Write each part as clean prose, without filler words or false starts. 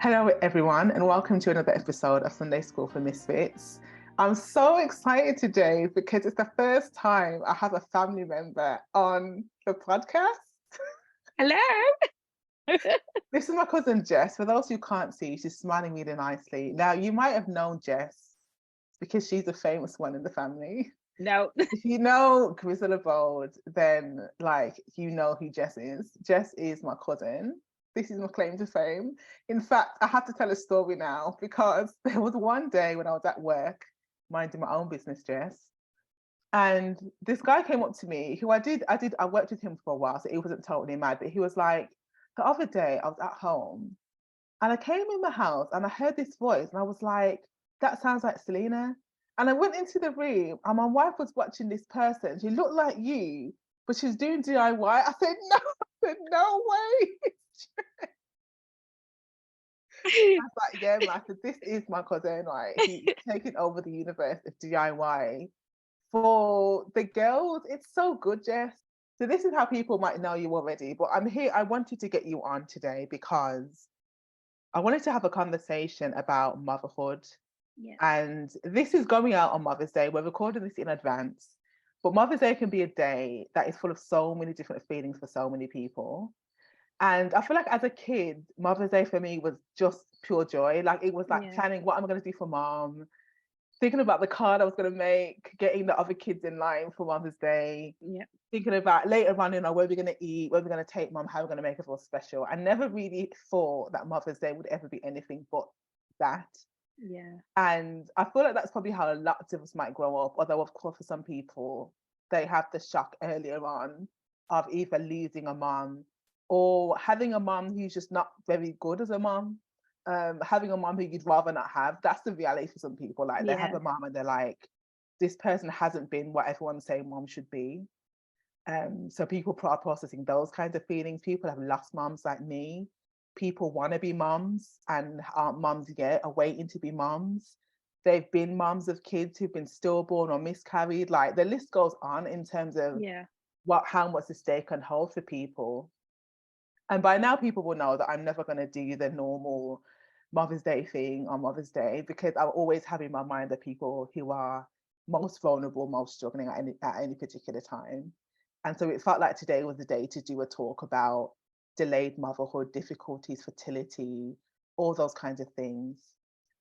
Hello, everyone, and welcome to another episode of Sunday School for Misfits. I'm so excited today because it's the first time I have a family member on the podcast. Hello. This is my cousin Jess. For those who can't see, she's smiling really nicely. Now, you might have known Jess because she's the famous one in the family. No. If you know Grizzle of old, then you know who Jess is. Jess is my cousin. This is my claim to fame. In fact, I have to tell a story now because there was one day when I was at work, minding my own business, Jess, and this guy came up to me who I worked with him for a while, so he wasn't totally mad, but he was like, the other day I was at home and I came in the house and I heard this voice and I was like, that sounds like Selina. And I went into the room and my wife was watching this person. She looked like you, but she was doing DIY. I said, no way. I was like, yeah, man, this is my cousin. Like, he's taking over the universe of DIY. For the girls, it's so good, Jess. So this is how people might know you already, but I'm here. I wanted to get you on today because I wanted to have a conversation about motherhood. Yeah. And this is going out on Mother's Day. We're recording this in advance, but Mother's Day can be a day that is full of so many different feelings for so many people. And I feel like as a kid, Mother's Day for me was just pure joy. Like, it was like planning what am I going to do for mom, thinking about the card I was going to make, getting the other kids in line for Mother's Day, thinking about later on, where we're going to eat, where we're going to take mom, how we're going to make it all special. I never really thought that Mother's Day would ever be anything but that. Yeah. And I feel like that's probably how lots of us might grow up, although of course for some people they have the shock earlier on of either losing a mom or having a mom who's just not very good as a mom, having a mom who you'd rather not have. That's the reality for some people. Like, they have a mom and they're like, this person hasn't been what everyone's saying mom should be. So people are processing those kinds of feelings. People have lost moms like me. People want to be moms and aren't moms yet, are waiting to be moms. They've been moms of kids who've been stillborn or miscarried. Like, the list goes on in terms of how much the stake can hold for people. And by now people will know that I'm never going to do the normal Mother's Day thing on Mother's Day, because I'll always have in my mind the people who are most vulnerable, most struggling at any particular time. And so it felt like today was the day to do a talk about delayed motherhood, difficulties, fertility, all those kinds of things.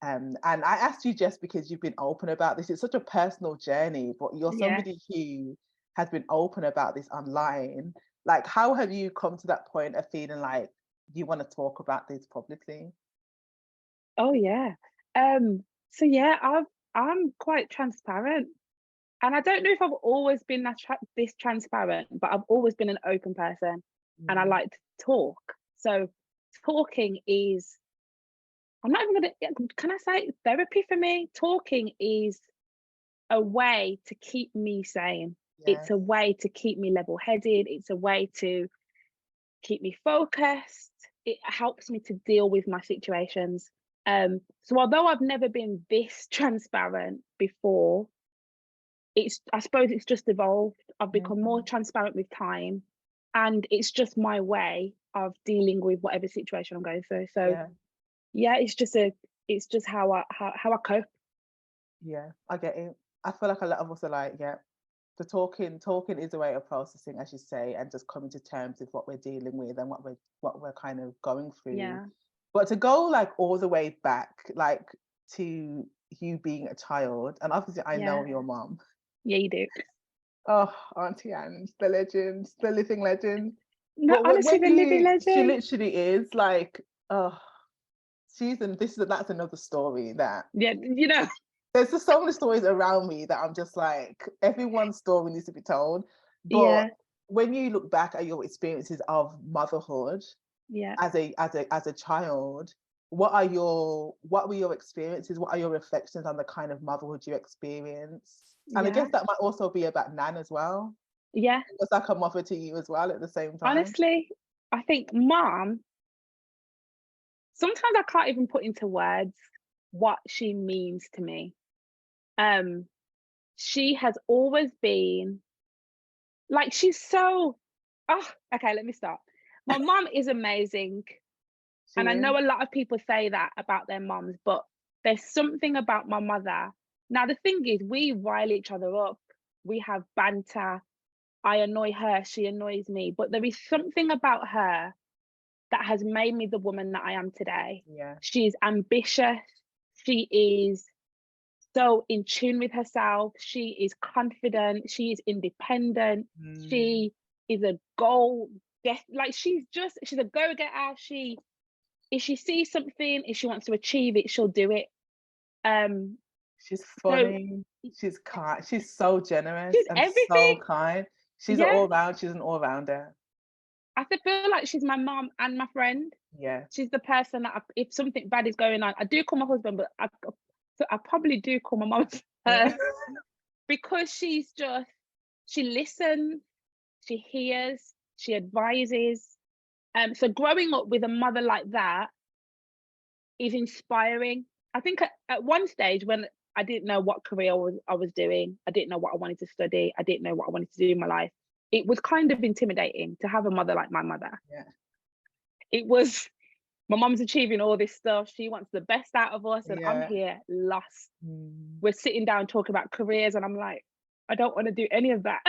And I asked you just because you've been open about this. It's such a personal journey, but you're somebody who has been open about this online. Like, how have you come to that point of feeling like you want to talk about this publicly? Oh yeah. So I'm quite transparent, and I don't know if I've always been this transparent, but I've always been an open person, and I like to talk. So talking is, I'm not even gonna, can I say therapy for me? Talking is a way to keep me sane. It's a way to keep me level-headed. It's a way to keep me focused. It helps me to deal with my situations. So although I've never been this transparent before, I suppose it's just evolved. I've become more transparent with time, and it's just my way of dealing with whatever situation I'm going through. So it's just how I cope. Yeah, I get it. I feel like a lot of us are like, the talking is a way of processing, as you say, and just coming to terms with what we're dealing with and what we're kind of going through. Yeah. But to go like all the way back, like to you being a child, and obviously I know your mom. Yeah, you do. Oh, Auntie Anne, the legend, the living legend. No, but honestly, the living legend. She literally is like, that's another story that. Yeah, There's just so many stories around me that I'm just like, everyone's story needs to be told. But when you look back at your experiences of motherhood, as a child, what were your experiences? What are your reflections on the kind of motherhood you experienced? And I guess that might also be about Nan as well. Yeah. It was like a mother to you as well at the same time. Honestly, I think mom, sometimes I can't even put into words what she means to me. She has always been like, she's so, okay, let me start. My mom is amazing. And I Cheers. know a lot of people say that about their moms, but there's something about my mother. Now, the thing is, we rile each other up. We have banter. I annoy her, she annoys me. But there is something about her that has made me the woman that I am today. Yeah. She's ambitious. She is so in tune with herself. She is confident. She is independent. She is a goal. Like she's a go-getter. If she sees something, if she wants to achieve it, she'll do it. She's So funny. She's kind. She's so generous she's and so everything. kind. She's an Yeah. all-round. She's an all-rounder. I feel like she's my mom and my friend. Yeah. She's the person that if something bad is going on, I do call my husband, but I probably do call my mom Yeah. because she listens, she hears, she advises. So growing up with a mother like that is inspiring. I think at one stage when I didn't know what career I was doing, I didn't know what I wanted to study, I didn't know what I wanted to do in my life. It was kind of intimidating to have a mother like my mother. Yeah. It was, my mom's achieving all this stuff. She wants the best out of us, and I'm Yeah. here lost. We're sitting down talking about careers, and I'm like, I don't want to do any of that.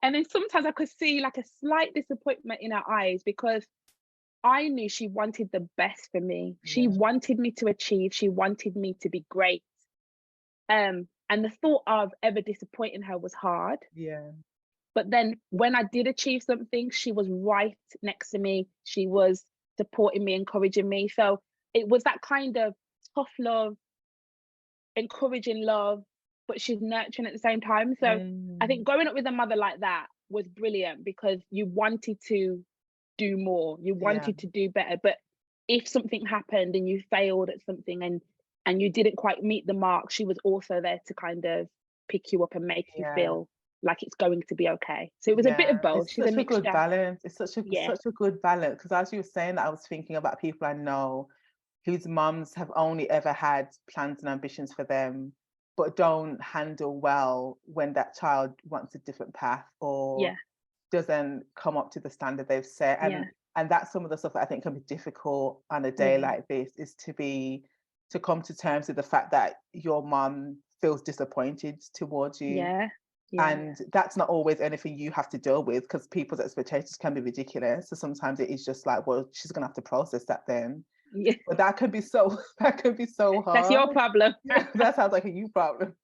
And then sometimes I could see like a slight disappointment in her eyes because I knew she wanted the best for me. She wanted me to achieve. She wanted me to be great. And the thought of ever disappointing her was hard. Yeah. But then when I did achieve something, she was right next to me. She was supporting me, encouraging me. So it was that kind of tough love, encouraging love, but she's nurturing at the same time. So I think growing up with a mother like that was brilliant because you wanted to do more, you wanted to do better. But if something happened and you failed at something and you didn't quite meet the mark, she was also there to kind of pick you up and make you feel like it's going to be okay. So it was a bit of both. It's She's such a a good mixture. balance. It's such a good balance. Because as you were saying that, I was thinking about people I know whose mums have only ever had plans and ambitions for them, but don't handle well when that child wants a different path or doesn't come up to the standard they've set. And that's some of the stuff that I think can be difficult on a day like this, is to come to terms with the fact that your mum feels disappointed towards you. And that's not always anything you have to deal with, because people's expectations can be ridiculous. So sometimes it is just like, well, she's gonna have to process that then. But that can be so hard. That's your problem. That sounds like a you problem.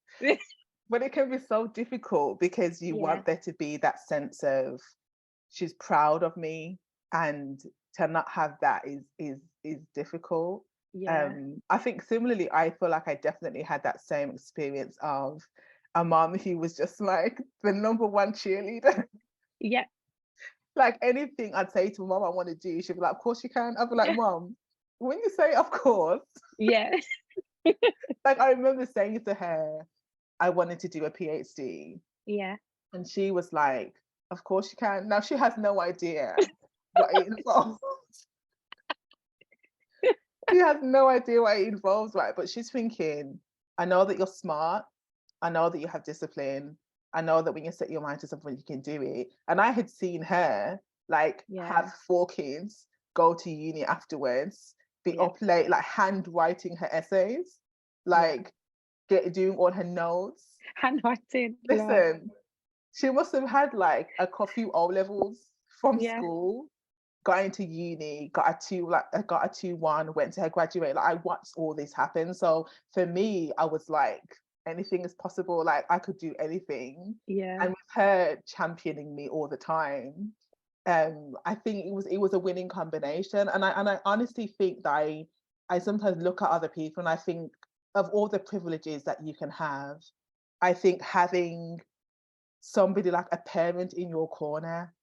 But it can be so difficult because you want there to be that sense of she's proud of me, and to not have that is difficult. I think similarly, I feel like I definitely had that same experience of a mom who was just like the #1 cheerleader. Like anything I'd say to mom I want to do, she'd be like, of course you can. I'd be like, mom, when you say of course. Like I remember saying to her I wanted to do a PhD. And she was like, of course you can. Now she has no idea what it involves. She has no idea what it involves, right? But she's thinking, I know that you're smart. I know that you have discipline. I know that when you set your mind to something, you can do it. And I had seen her like have 4 kids, go to uni afterwards, be up late, like handwriting her essays, like doing all her notes. Handwriting. Listen, she must have had like a few O levels from school, got into uni, got a 2-1, went to her graduate. Like I watched all this happen. So for me, I was like, anything is possible. Like I could do anything. And with her championing me all the time, I think it was a winning combination. And I honestly think that I sometimes look at other people and I think of all the privileges that you can have, I think having somebody like a parent in your corner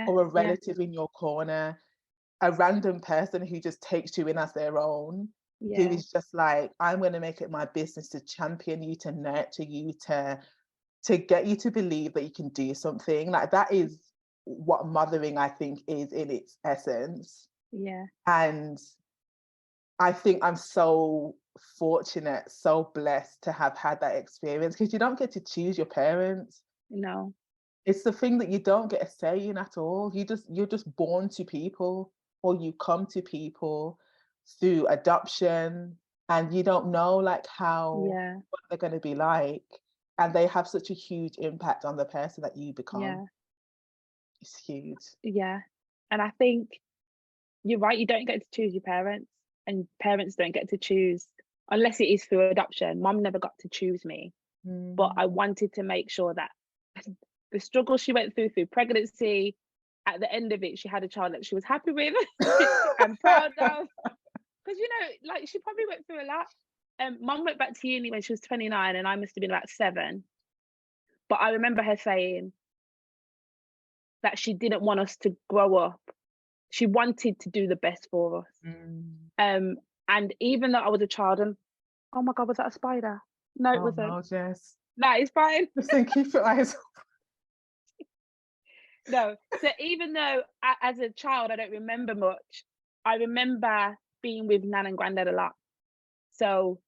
or a relative in your corner, a random person who just takes you in as their own, who is just like, I'm going to make it my business to champion you, to nurture you, to get you to believe that you can do something. Like that is what mothering, I think, is in its essence. And I think I'm so fortunate, so blessed to have had that experience, because you don't get to choose your parents. No. It's the thing that you don't get a say in at all. You're just born to people. or you come to people through adoption, and you don't know like how Yeah. what they're going to be like, and they have such a huge impact on the person that you become. Yeah. It's huge. Yeah. And I think you're right, you don't get to choose your parents, and parents don't get to choose unless it is through adoption. Mum never got to choose me, but Mm. I wanted to make sure that the struggle she went through pregnancy, at the end of it, she had a child that she was happy with and proud of. Because, like, she probably went through a lot. Mum went back to uni when she was 29, and I must have been about 7. But I remember her saying that she didn't want us to grow up. She wanted to do the best for us. Mm. And even though I was a child, and oh my God, was that a spider? No, it Oh wasn't. no, Jess. No, it's fine. Just think, keep your eyes. No. So even though as a child I don't remember much, I remember being with Nan and Granddad a lot. So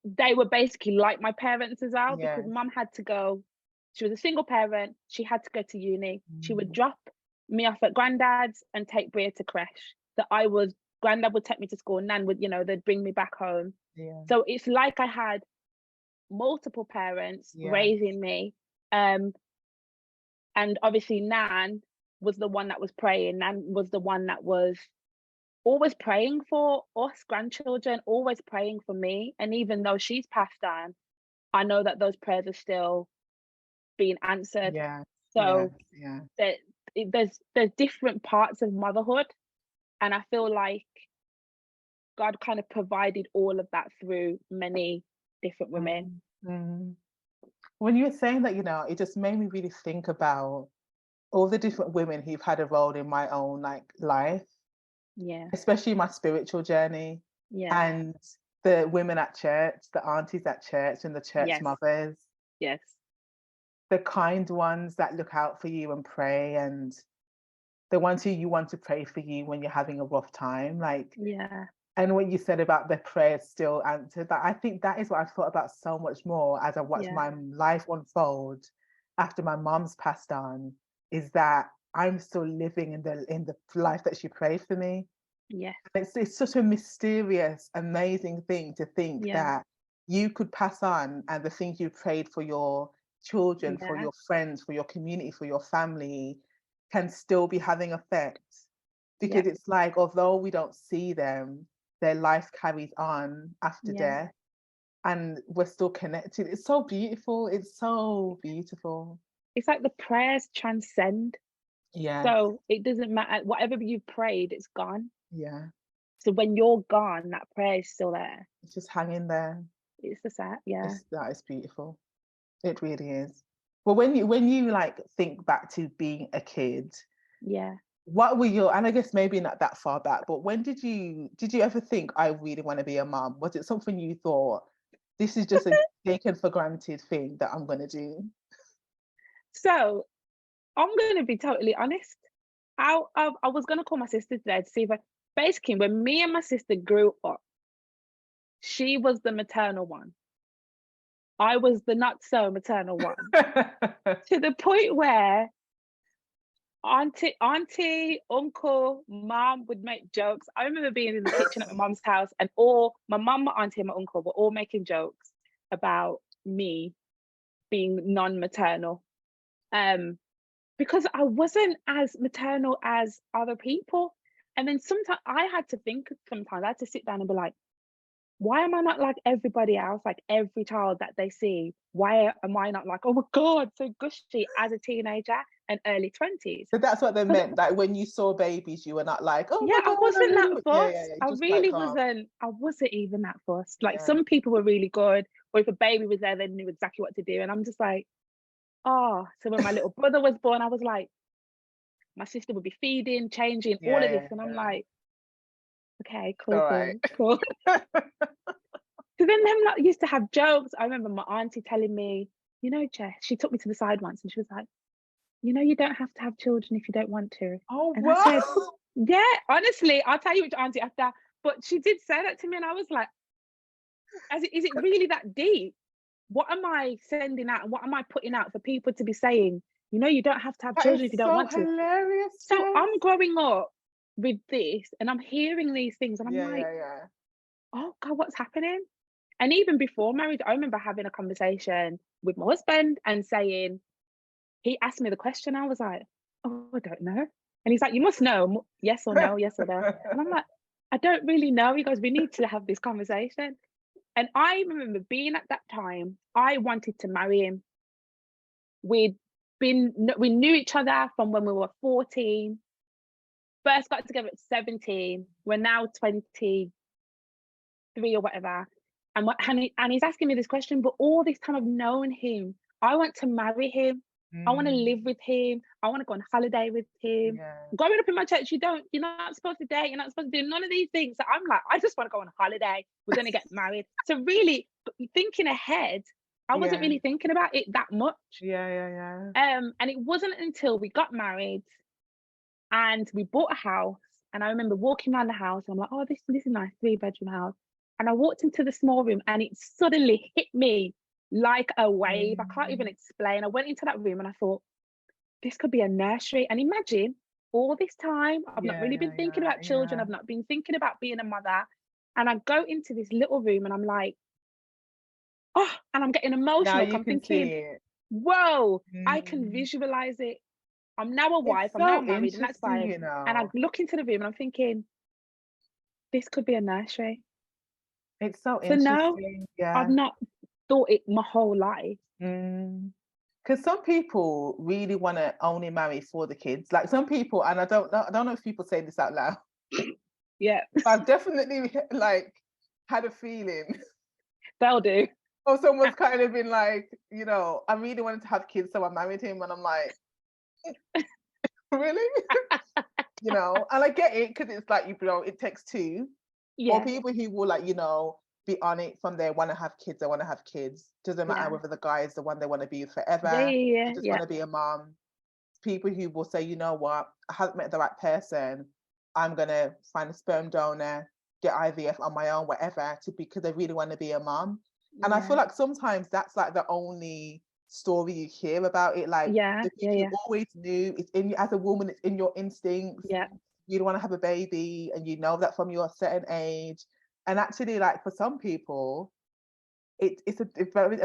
they were basically like my parents as well, because Yes. Mum had to go. She was a single parent. She had to go to uni. She would Mm. drop me off at Granddad's and take Bria to creche. Granddad would take me to school. Nan would, they'd bring me back home. Yeah. So it's like I had multiple parents Yeah. raising me. And obviously Nan was the one that was praying. Nan was the one that was always praying for us grandchildren, always praying for me. And even though she's passed on, I know that those prayers are still being answered. Yeah. So Yeah. there's different parts of motherhood, and I feel like God kind of provided all of that through many different women. Mm. When you were saying that, it just made me really think about all the different women who've had a role in my own like life, Yeah, especially my spiritual journey, yeah, and the women at church, the aunties at church, and the church yes, mothers, yes, the kind ones that look out for you and pray, and the ones who you want to pray for you when you're having a rough time. Like, yeah, and what you said about the prayers still answered, that I think that is what I've thought about so much more as I watch yeah, my life unfold after my mom's passed on, is that I'm still living in the life that she prayed for me. yeah, It's such a mysterious, amazing thing to think yeah, that you could pass on, and the things you prayed for your children, for yeah, your friends, for your community, for your family, can still be having effect. yeah, Because it's like, although we don't see them, their life carries on after yeah. death, and we're still connected. It's so beautiful. It's so beautiful. It's like the prayers transcend. Yeah, So it doesn't matter, whatever you've prayed, it's gone. yeah. So when you're gone, that prayer is still there. It's just hanging there. It's the set, yeah, That is beautiful. It really is. Well, when you like think back to being a kid, yeah. what were your, and I guess maybe not that far back, but when did you ever think I really want to be a mom? Was it something you thought, this is just a taken for granted thing that I'm gonna do? So I'm going to be totally honest. I was going to call my sister today to see if basically, when me and my sister grew up, she was the maternal one. I was the not so maternal one, to the point where uncle, mom would make jokes. I remember being in the kitchen at my mom's house, and all my mom, my auntie, and my uncle were all making jokes about me being non-maternal. Because I wasn't as maternal as other people. And then I had to sit down and be like, why am I not like everybody else, like every child that they see? Why am I not like, oh my God, so gushy as a teenager and early 20s? So that's what they Because, meant. Like when you saw babies, you were not like, oh yeah, my I God, I wasn't really that would. Yeah, yeah, fussed. yeah. I Just like really calm. wasn't. I wasn't even that fussed. Like, Yeah. some people were really good, or if a baby was there, they knew exactly what to do. And I'm just like, oh. So when my little brother was born, I was like, my sister would be feeding, changing, all of this. Yeah, And I'm yeah. like, okay, All cool, right. cool, cool. So then them lot used to have jokes. I remember my auntie telling me, Jess, she took me to the side once and she was like, you don't have to have children if you don't want to. Oh, And I said, wow. yeah, honestly, I'll tell you which auntie after. But she did say that to me, and I was like, is it really that deep? What am I sending out, and what am I putting out for people to be saying, you don't have to have That children if you is don't so want to? hilarious, So Jess. I'm growing up with this, and I'm hearing these things, and I'm Yeah, like, yeah, yeah. oh God, what's happening? And even before marriage, I remember having a conversation with my husband and saying, he asked me the question. I was like, oh, I don't know. And he's like, you must know, yes or no, yes or no. And I'm like, I don't really know. He goes, we need to have this conversation. And I remember being at that time, I wanted to marry him. We knew each other from when we were 14, first got together at 17. We're now 23 or whatever. And he's asking me this question, but all this time I've known him. I want to marry him. I want to live with him. I want to go on holiday with him. Yeah. Growing up in my church, you're not supposed to date. You're not supposed to do none of these things. So I'm like, I just want to go on holiday. We're going to get married. So really thinking ahead, I wasn't really thinking about it that much. Yeah. And it wasn't until we got married and we bought a house. And I remember walking around the house and I'm like, oh, this is a nice 3-bedroom house. And I walked into the small room and it suddenly hit me like a wave. I can't even explain. I went into that room and I thought, this could be a nursery. And imagine all this time, I've not really been thinking about children. I've not been thinking about being a mother. And I go into this little room and I'm like, oh, and I'm getting emotional. Now you I'm can thinking, see it. whoa, I can visualize it. I'm now a wife, It's I'm now so married, and that's interesting, fine. you know. And I look into the room and I'm thinking, this could be a nursery. It's so So no, interesting. I've Yeah. not thought it my whole life. Because some people really want to only marry for the kids. Like some people, and I don't know if people say this out loud. Yeah, I've definitely like had a feeling. they'll do. Or someone's kind of been like, you know, I really wanted to have kids, so I married him, and I'm like, really? You know, and I get it because it's like, you know, it takes two. Or Yeah, people who will, like, you know, be on it from they want to have kids, they want to have kids. Doesn't matter yeah, whether the guy is the one they want to be with yeah, forever. yeah, They just yeah, want to be a mom. People who will say, you know what, I haven't met the right person. I'm gonna find a sperm donor, get IVF on my own, whatever, because they really want to be a mom. And I feel like sometimes that's like the only story you hear about it. Like yeah, the yeah, people you yeah, always knew, it's in you as a woman, it's in your instincts. yeah, You don't want to have a baby, and you know that from your certain age. And actually, like for some people, it's a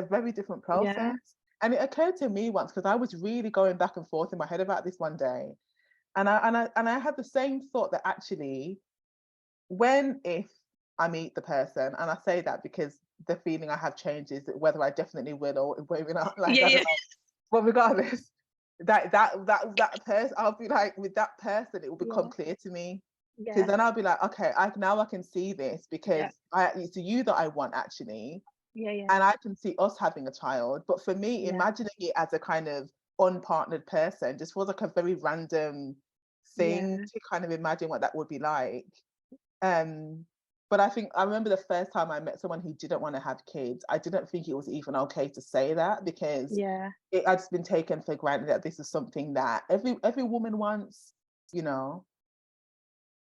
very different yeah, process. And it occurred to me once because I was really going back and forth in my head about this one day, and I had the same thought that actually, if I meet the person, and I say that because the feeling I have changes, whether I definitely will or whether not, like yeah, I don't yeah, know. But regardless, that person, I'll be like, with that person, it will become yeah, clear to me. Because yeah, then I'll be like, okay, I can see this because yeah, it's you that I want actually, yeah, yeah, and I can see us having a child. But for me, yeah, imagining it as a kind of unpartnered person just was like a very random thing yeah, to kind of imagine what that would be like. Um, but I think I remember the first time I met someone who didn't want to have kids, I didn't think it was even okay to say that because yeah, it had been taken for granted that this is something that every woman wants, you know.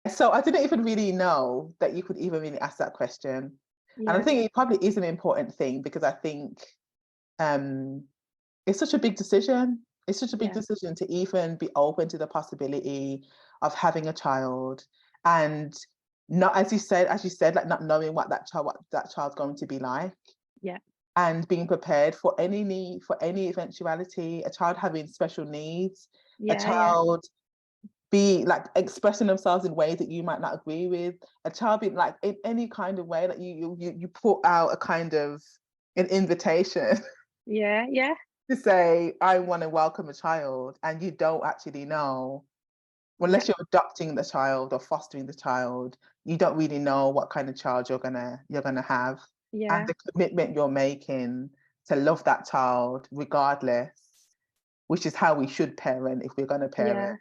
So I didn't even really know that you could even really ask that question. And I yeah, think it probably is an important thing because I think um, it's such a big decision. It's such a big yeah, decision to even be open to the possibility of having a child and not, as you said, like not knowing what that child's going to be like yeah, and being prepared for any need, for any eventuality, a child having special needs, a yeah, yeah, child be like expressing themselves in ways that you might not agree with, a child being like in any kind of way that you put out a kind of an invitation yeah, yeah, to say, I want to welcome a child, and you don't actually know, yeah, unless you're adopting the child or fostering the child, you don't really know what kind of child you're gonna have. And yeah, the commitment you're making to love that child regardless, which is how we should parent if we're gonna yeah, parent,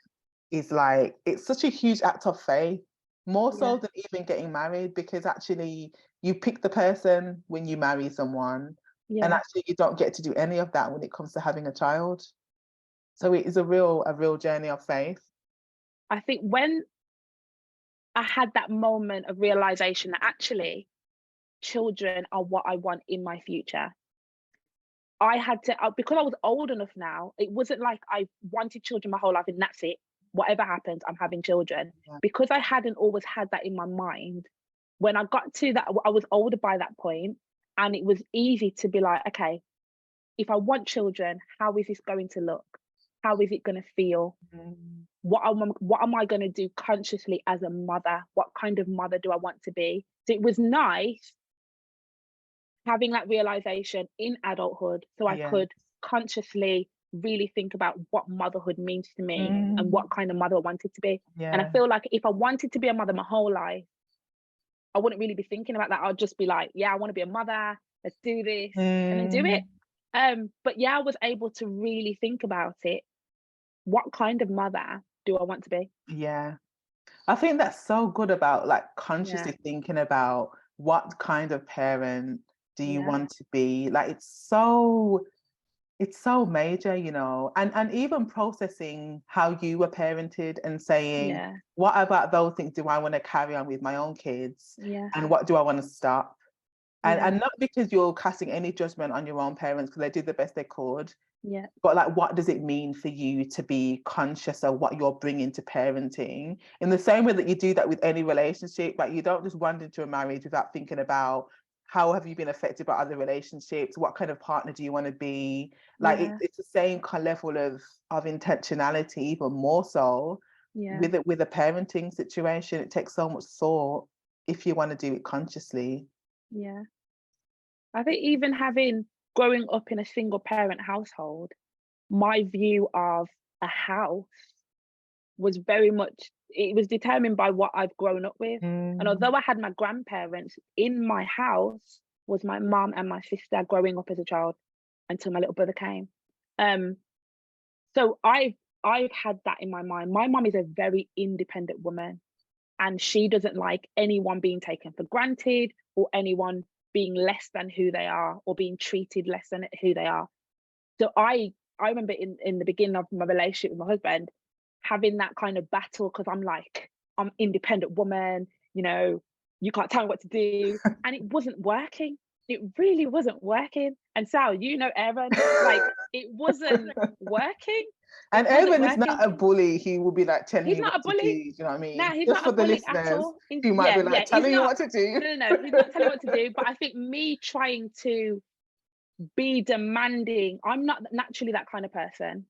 is like it's such a huge act of faith, more yeah, so than even getting married, because actually you pick the person when you marry someone, and yeah. actually you don't get to do any of that when it comes to having a child. So it is a real journey of faith. I think when I had that moment of realization that actually children are what I want in my future, I had to, because I was old enough now, it wasn't like I wanted children my whole life and that's it. whatever happens, I'm having children. Yeah. Because I hadn't always had that in my mind, when I got to that, I was older by that point, and it was easy to be like, okay, if I want children, how is this going to look? How is it going to feel? Mm. What am I going to do consciously as a mother? What kind of mother do I want to be? So it was nice having that realization in adulthood, so I Yeah. could consciously really think about what motherhood means to me and Mm. what kind of mother I wanted to be. And I Yeah. feel like if I wanted to be a mother my whole life, I wouldn't really be thinking about that. I'd just be like, yeah, I want to be a mother. Let's do this, and then do it. But yeah, I was able to really think about it. What kind of mother do I want to be? Yeah. I think that's so good about like Yeah, consciously thinking about what kind of parent do you yeah, want to be. Like it's so major, you know, and even processing how you were parented and saying, yeah, what about those things do I want to carry on with my own kids, yeah, and what do I want to stop? And yeah, and not because you're casting any judgment on your own parents, because they did the best they could, yeah, but like, what does it mean for you to be conscious of what you're bringing to parenting? In the same way that you do that with any relationship, like you don't just wander into a marriage without thinking about how have you been affected by other relationships? What kind of partner do you want to be? Like yeah, it's the same kind of level of intentionality, even more so yeah, with a parenting situation. It takes so much thought if you want to do it consciously. yeah. I think even growing up in a single parent household, my view of a house was very much, it was determined by what I've grown up with. And Mm, although I had my grandparents, in my house was my mum and my sister growing up as a child until my little brother came. Um, so I've had that in my mind. My mum is a very independent woman, and she doesn't like anyone being taken for granted or anyone being less than who they are or being treated less than who they are. So I remember in the beginning of my relationship with my husband having that kind of battle, because I'm like, I'm independent woman, you can't tell me what to do. And it wasn't working. It really wasn't working. And Sal, Aaron, like it wasn't working. And It wasn't Evan is not working. a bully. He will be like telling He's you not a what to do. bully. You know what I Nah, mean? he's Just not for a the bully at listeners all. He's, who might yeah, be yeah. like He's telling you not. what to do. No. He's not telling what to do. But I think me trying to be demanding, I'm not naturally that kind of person.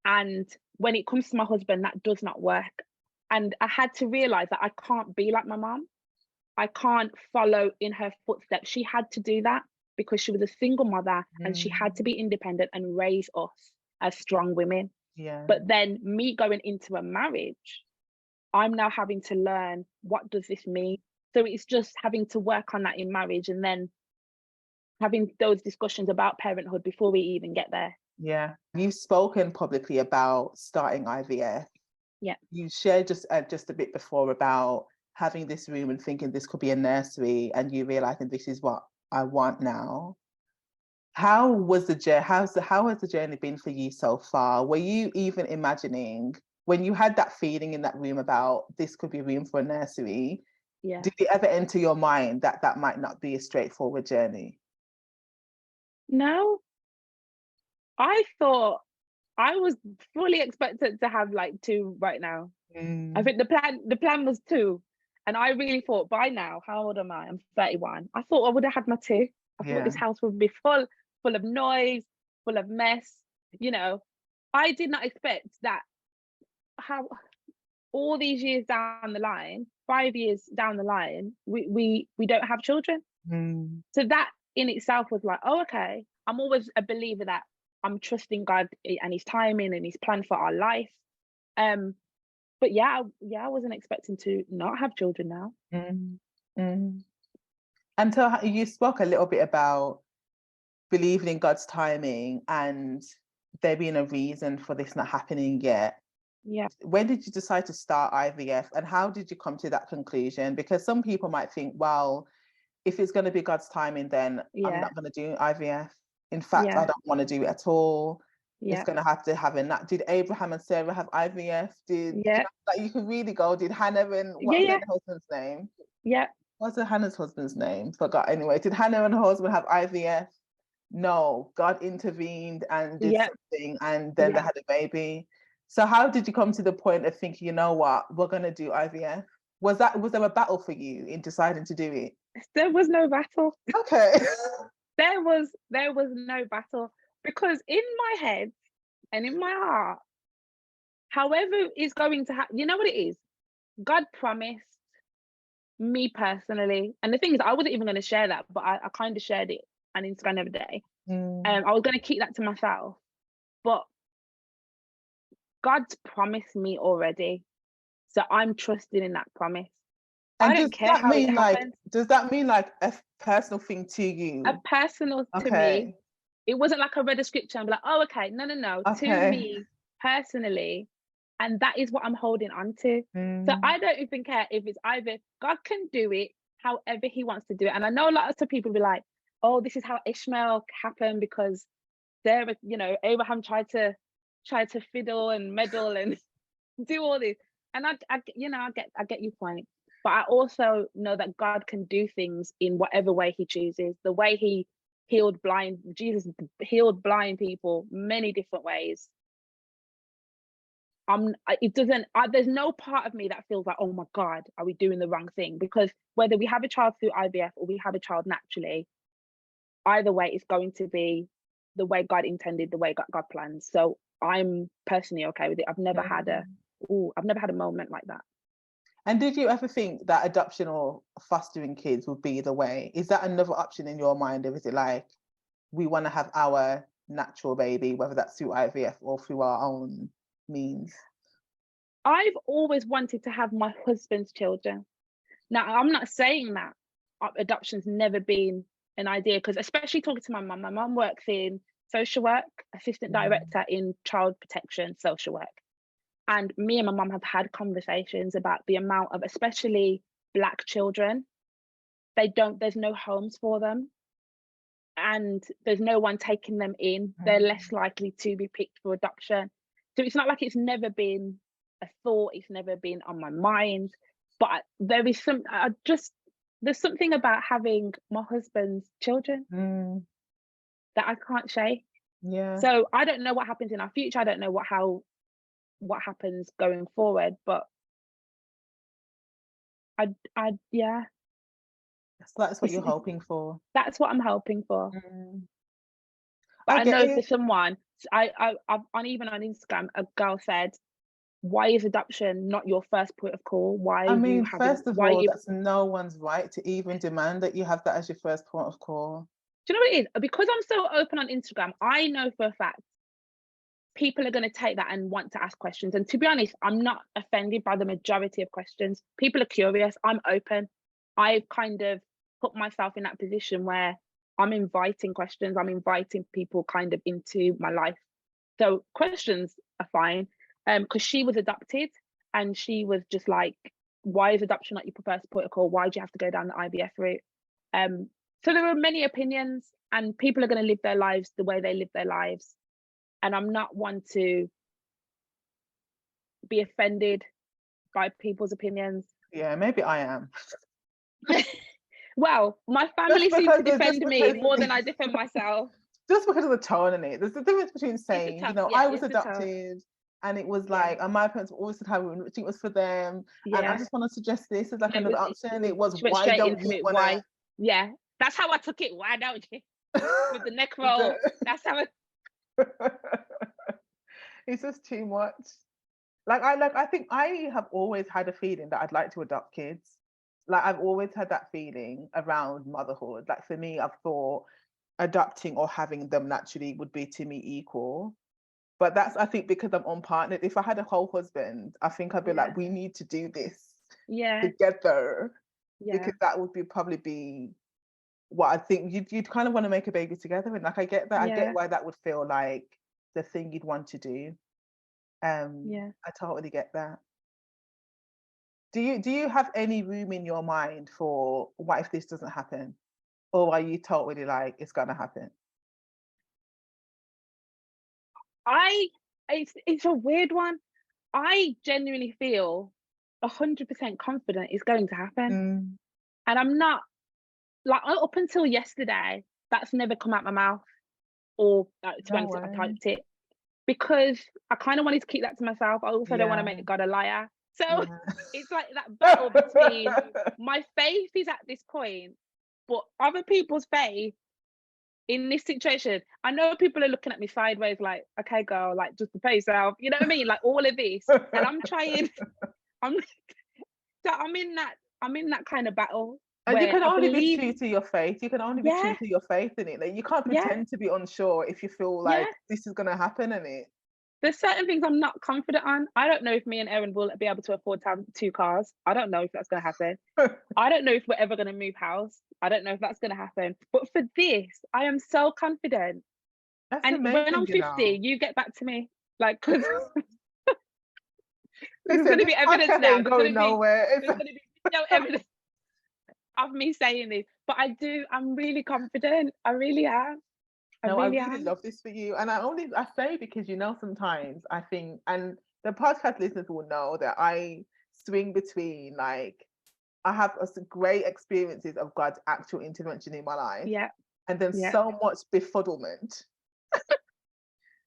And when it comes to my husband, that does not work. And I had to realize that I can't be like my mom. I can't follow in her footsteps. She had to do that because she was a single mother and she had to Mm, be independent and raise us as strong women. yeah, But then me going into a marriage, I'm now having to learn, what does this mean? So it's just having to work on that in marriage, and then having those discussions about parenthood before we even get there. yeah. You've spoken publicly about starting IVF. Yeah. You shared just a bit before about having this room and thinking this could be a nursery, and you realizing this is what I want now. How was the journey? How has the journey been for you so far? Were you even imagining when you had that feeling in that room about this could be room for a nursery? Yeah. Did it ever enter your mind that that might not be a straightforward journey? No, I thought I was fully expected to have like two right now. I Mm, think the plan was two. And I really thought by now, how old am I? I'm 31. I thought I would have had my two. I thought yeah. this house would be full of noise, full of mess. You know, I did not expect that, how all these years down the line, 5 years down the line, we don't have children. Mm, So that in itself was like, oh, okay. I'm always a believer that I'm trusting God and his timing and his plan for our life. Um, but I wasn't expecting to not have children now. mm, mm. And so you spoke a little bit about believing in God's timing and there being a reason for this not happening yet. Yeah, When did you decide to start IVF, and how did you come to that conclusion? Because some people might think, well, if it's going to be God's timing, then I'm yeah, not going to do IVF. In fact, I yeah, don't want to do it at all. It's yeah, going to have a nut. Did Abraham and Sarah have IVF? yeah, Like you can really go, did Hannah and yeah, what's her yeah, husband's name? yeah, What's Hannah's husband's name? Forgot anyway. Did Hannah and her husband have IVF? No, God intervened and did yeah, something, and then they yeah, had a baby. So how did you come to the point of thinking, you know what, we're gonna do IVF? Was there a battle for you in deciding to do it? There was no battle. Okay. There was no battle, because in my head and in my heart, however is going to happen, you know what it is? God promised me personally, and the thing is, I wasn't even going to share that, but I kind of shared it on Instagram the other day. I was going to keep that to myself, but God's promised me already, so I'm trusting in that promise. And I don't care how it happens. does that mean like a personal thing to you? A personal to me. It wasn't like I read a scripture and be like, oh, okay, no. To me personally, and that is what I'm holding on to. So I don't even care if it's either. God can do it however He wants to do it. And I know lots of people be like, oh, this is how Ishmael happened, because Sarah, Abraham tried to fiddle and meddle and do all this. And I get your point. But I also know that God can do things in whatever way He chooses. The way Jesus healed blind people many different ways. There's no part of me that feels like, oh my God, are we doing the wrong thing? Because whether we have a child through IVF or we have a child naturally, either way, it's going to be the way God intended, the way God plans. So I'm personally okay with it. I've never had a moment like that. And did you ever think that adoption or fostering kids would be the way? Is that another option in your mind, or is it like we want to have our natural baby, whether that's through IVF or through our own means? I've always wanted to have my husband's children. Now, I'm not saying that adoption's never been an idea, because especially talking to my mum works in social work, assistant director in child protection social work. And me and my mum have had conversations about the amount of, especially Black children, there's no homes for them. And there's no one taking them in. They're less likely to be picked for adoption. So it's not like it's never been a thought, it's never been on my mind. But there's something about having my husband's children that I can't shake. Yeah. So I don't know what happens in our future. I don't know what happens going forward, but That's what you're hoping for. That's what I'm hoping for. But I know for someone, I've on Instagram, a girl said, why is adoption not your first point of call? First of all, that's no one's right to even demand that you have that as your first point of call. Do you know what it is? Because I'm so open on Instagram, I know for a fact people are going to take that and want to ask questions. And to be honest, I'm not offended by the majority of questions. People are curious. I'm open. I've kind of put myself in that position where I'm inviting questions. I'm inviting people kind of into my life. So questions are fine. Because she was adopted and she was just like, why is adoption not your first point of call? Why do you have to go down the IVF route? So there are many opinions, and people are going to live their lives the way they live their lives. And I'm not one to be offended by people's opinions. Yeah, maybe I am. Well, my family seems to defend me more than I defend myself. Just because of the tone in it. There's a difference between saying, I was adopted and it was like, and my parents always said how enriching it was for them. And I just want to suggest this as like another option. It was, why don't you want to? Yeah, that's how I took it. Why don't you? With the neck roll. That's how it. It's just too much. I think I have always had a feeling that I'd like to adopt kids. Like I've always had that feeling around motherhood. Like for me, I've thought adopting or having them naturally would be to me equal. But that's, I think, because I'm unpartnered. If I had a whole husband, I think I'd be like, we need to do this together. Because that would probably be what I think you'd kind of want to make a baby together. And like I get that. I get why that would feel like the thing you'd want to do. I totally get that. Do you have any room in your mind for what if this doesn't happen? Or are you totally like it's gonna happen? It's a weird one. I genuinely feel 100% confident it's going to happen. And I'm not, like, up until yesterday, that's never come out my mouth, or to be honest, I typed it. because I kind of wanted to keep that to myself. I also don't want to Yeah. make God a liar. So Yeah. it's like that battle between my faith is at this point, but other people's faith in this situation. I know people are looking at me sideways, like, okay, girl, like just prepare yourself. You know what I mean? Like all of this, and I'm trying. I'm so I'm in that kind of battle And you where can I only be believe, true to your faith. You can only be yeah, true to your faith in it. Like, you can't yeah, pretend to be unsure if you feel yeah. like this is gonna happen in it. There's certain things I'm not confident on. I don't know if me and Erin will be able to afford to have 2 cars. I don't know if that's going to happen. I don't know if we're ever going to move house. I don't know if that's going to happen. But for this, I am so confident. That's And when amazing, I'm you know. 50, you get back to me. Like, because there's Listen, going to this be evidence podcast now. ain't going nowhere. There's going to be video evidence of me saying this. But I'm really confident. I really am. I No, I really really am. love this for you. And I say because, sometimes I think, and the podcast listeners will know that I swing between, like, I have some great experiences of God's actual intervention in my life, Yeah. and then Yeah. so much befuddlement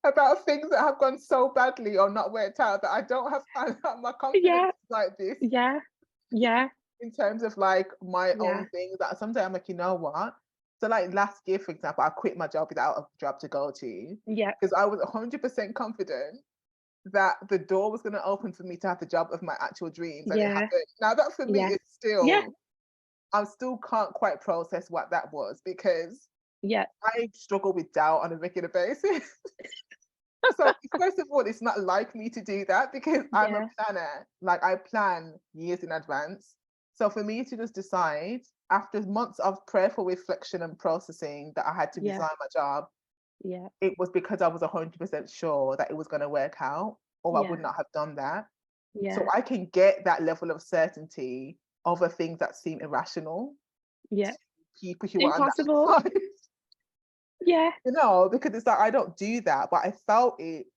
about things that have gone so badly or not worked out that I don't have my confidence Yeah. like this Yeah. Yeah. in terms of like my Yeah. own things. That sometimes I'm like, you know what? So like last year, for example, I quit my job without a job to go to Yeah. because I was 100% confident that the door was going to open for me to have the job of my actual dreams, and it Yeah. happened. Now that for me Yeah. is Yeah. still, I still can't quite process what that was because Yeah. I struggle with doubt on a regular basis. So first of all, it's not like me to do that because I'm a Yeah. planner. Like I plan years in advance. So for me to just decide after months of prayerful reflection and processing that I had to Yeah. resign my job, Yeah. it was because I was 100% sure that it was going to work out, or I would Yeah. not have done that. So Yeah. I can get that level of certainty over things that seem irrational Yeah. to people who are on the Impossible. outside. Yeah. Because it's like I don't do that, but I felt it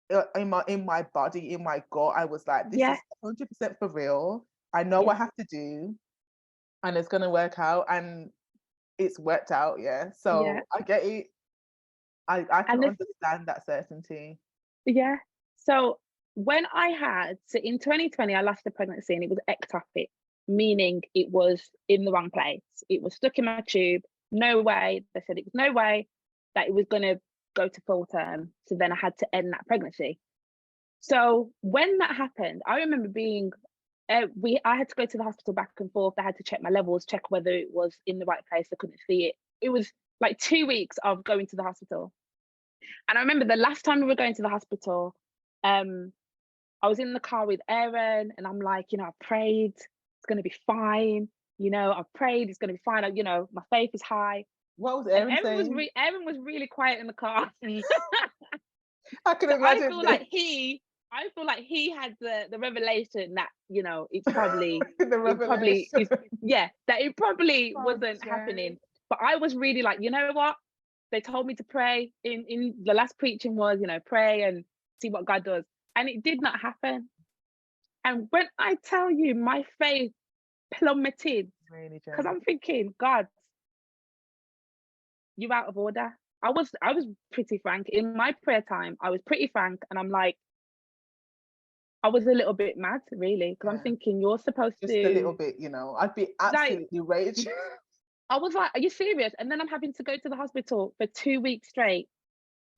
in my body, in my gut. I was like, this Yeah. is 100% for real. I know Yeah. what I have to do, and it's gonna work out, and it's worked out. Yeah, Yeah. so I get it. I can And this, understand that certainty. yeah. So so in 2020, I lost a pregnancy and it was ectopic, meaning it was in the wrong place. It was stuck in my tube. No way. They said it was no way that it was going to go to full term. So then I had to end that pregnancy. So when that happened, I remember being, I had to go to the hospital back and forth. They had to check my levels, check whether it was in the right place. I couldn't see it. It was like 2 weeks of going to the hospital. And I remember the last time we were going to the hospital, I was in the car with Erin and I'm like, I prayed, it's going to be fine. I've prayed, it's going to be fine. My faith is high. What was And Erin saying? Erin was really quiet in the car. I can So imagine this. I feel like he had the revelation that, it's probably, The it probably revelation. is, yeah, that it probably Oh, wasn't Jane. happening. But I was really like, you know what? They told me to pray. In the last preaching was, pray and see what God does. And it did not happen. And when I tell you my faith plummeted, Really, because Jane. I'm thinking, God, you're out of order. I was pretty frank. In my prayer time, I was pretty frank. And I'm like, I was a little bit mad, really, because I'm Yeah, thinking you're supposed just a to, little bit. I'd be like, absolutely raging. I was like, are you serious? And then I'm having to go to the hospital for 2 weeks straight.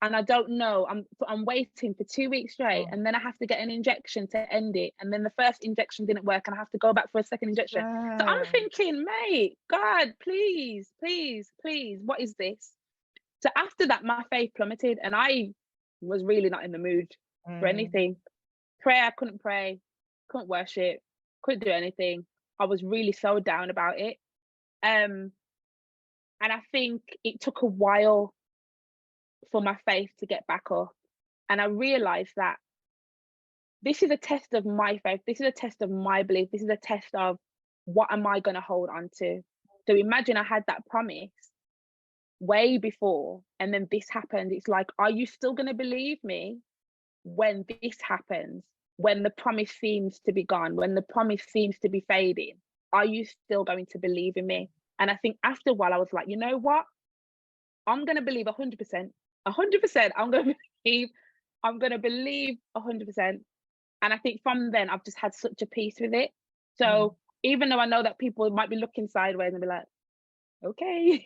And I don't know. I'm waiting for 2 weeks straight, Oh, and then I have to get an injection to end it. And then the first injection didn't work, and I have to go back for a second injection. So I'm Jane. thinking, mate, God, please, please, please, what is this? So after that, my faith plummeted, and I was really not in the mood for Mm. anything. I couldn't pray, couldn't worship, couldn't do anything. I was really so down about it. And I think it took a while for my faith to get back up. And I realized that this is a test of my faith. This is a test of my belief. This is a test of what am I going to hold on to. So imagine I had that promise way before, and then this happened. It's like, are you still going to believe me when this happens? When the promise seems to be gone, when the promise seems to be fading, are you still going to believe in me? And I think after a while, I was like, you know what? I'm going to believe 100%. 100%. I'm going to believe I'm going to believe 100%. And I think from then, I've just had such a peace with it. So even though I know that people might be looking sideways and be like, okay,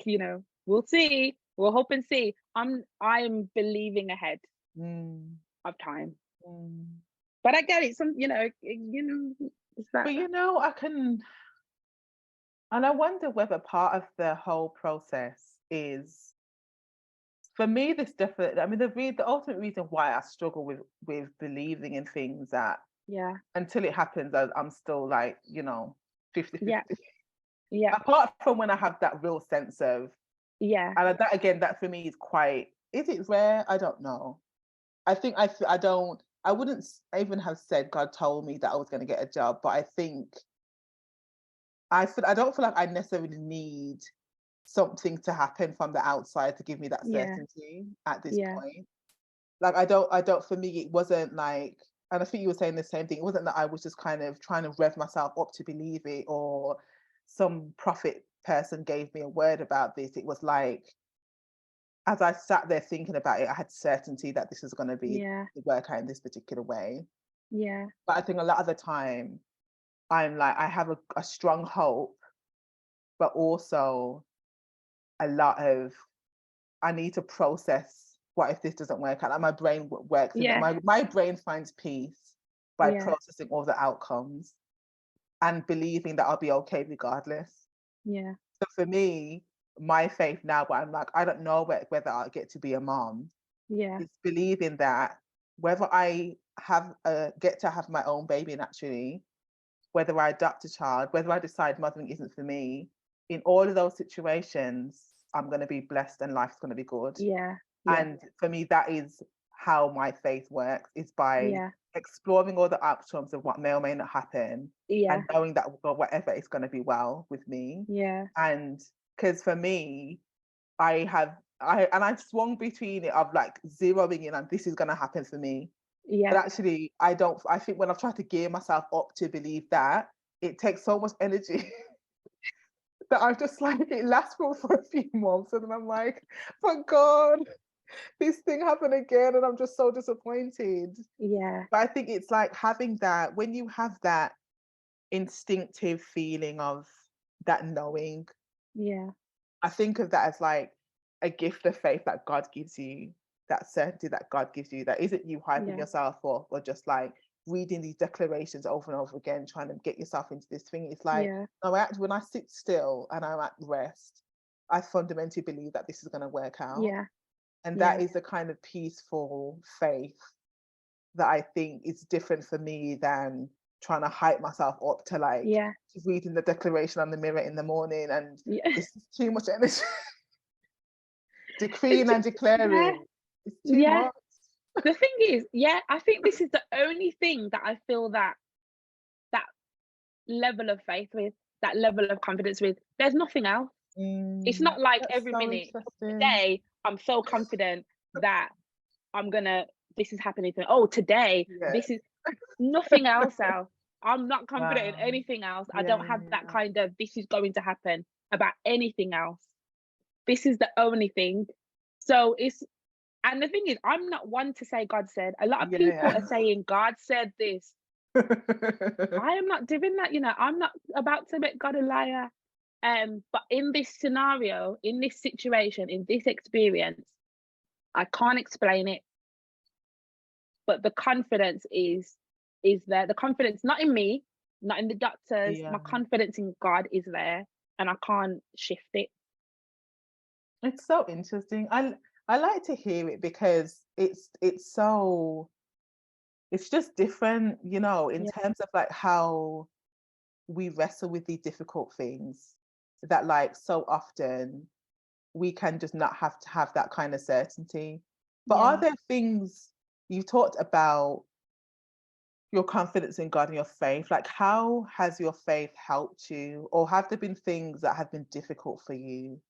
we'll see, we'll hope and see. I'm believing ahead of time. But I get it. It's that. But and I wonder whether part of the whole process is, for me, this definitely, I mean, the ultimate reason why I struggle with believing in things that, Yeah. until it happens, I'm still like, 50-50. Yeah. Apart from when I have that real sense of, Yeah. and that again, that for me is quite, is it rare? I don't know. I think I wouldn't even have said God told me that I was going to get a job, but I think I don't feel like I necessarily need something to happen from the outside to give me that certainty at this point. Like I don't, for me, it wasn't like, and I think you were saying the same thing. It wasn't that I was just kind of trying to rev myself up to believe it, or some prophet person gave me a word about this. It was like, as I sat there thinking about it, I had certainty that this is going to be the work out in this particular way. Yeah. But I think a lot of the time, I'm like, I have a strong hope, but also a lot of, I need to process, what if this doesn't work out? Like my brain works, my brain finds peace by processing all the outcomes and believing that I'll be okay regardless. Yeah. So for me, my faith now, but I'm like, I don't know whether I'll get to be a mom. Yeah. It's believing that whether I get to have my own baby naturally, whether I adopt a child, whether I decide mothering isn't for me, in all of those situations, I'm going to be blessed and life's going to be good. Yeah. And for me, that is how my faith works, is by exploring all the outcomes of what may or may not happen, and knowing that whatever is going to be well with me. And because for me, I swung between it of like zeroing in and this is going to happen for me. But actually, I think when I've tried to gear myself up to believe that, it takes so much energy that I'm just like, it lasts for a few months. And then I'm like, but God, this thing happened again. And I'm just so disappointed. Yeah. But I think it's like having that, when you have that instinctive feeling of that knowing. I think of that as like a gift of faith that God gives you, that certainty that God gives you, that isn't you hyping yourself up or just like reading these declarations over and over again, trying to get yourself into this thing. It's like, no, when I sit still and I'm at rest, I fundamentally believe that this is going to work out. And that is the kind of peaceful faith that I think is different for me than trying to hype myself up to like reading the declaration on the mirror in the morning, and it's too much energy. Decreeing and declaring. It's too much. The thing is, I think this is the only thing that I feel that level of faith with, that level of confidence with. There's nothing else. It's not like every minute of the day I'm so confident that this is happening to me. Oh, today, this is nothing else. I'm not confident in anything else. I don't have that kind of, this is going to happen about anything else. This is the only thing. So and the thing is, I'm not one to say God said. A lot of people are saying God said this. I am not doing that, I'm not about to make God a liar. But in this scenario, in this situation, in this experience, I can't explain it. But the confidence is there. The confidence, not in me, not in the doctors. My confidence in God is there, and I can't shift it. It's so interesting. I like to hear it because it's just different, in terms of like how we wrestle with these difficult things, that like so often we can just not have to have that kind of certainty. But are there things, you talked about your confidence in God and your faith, like how has your faith helped you, or have there been things that have been difficult for you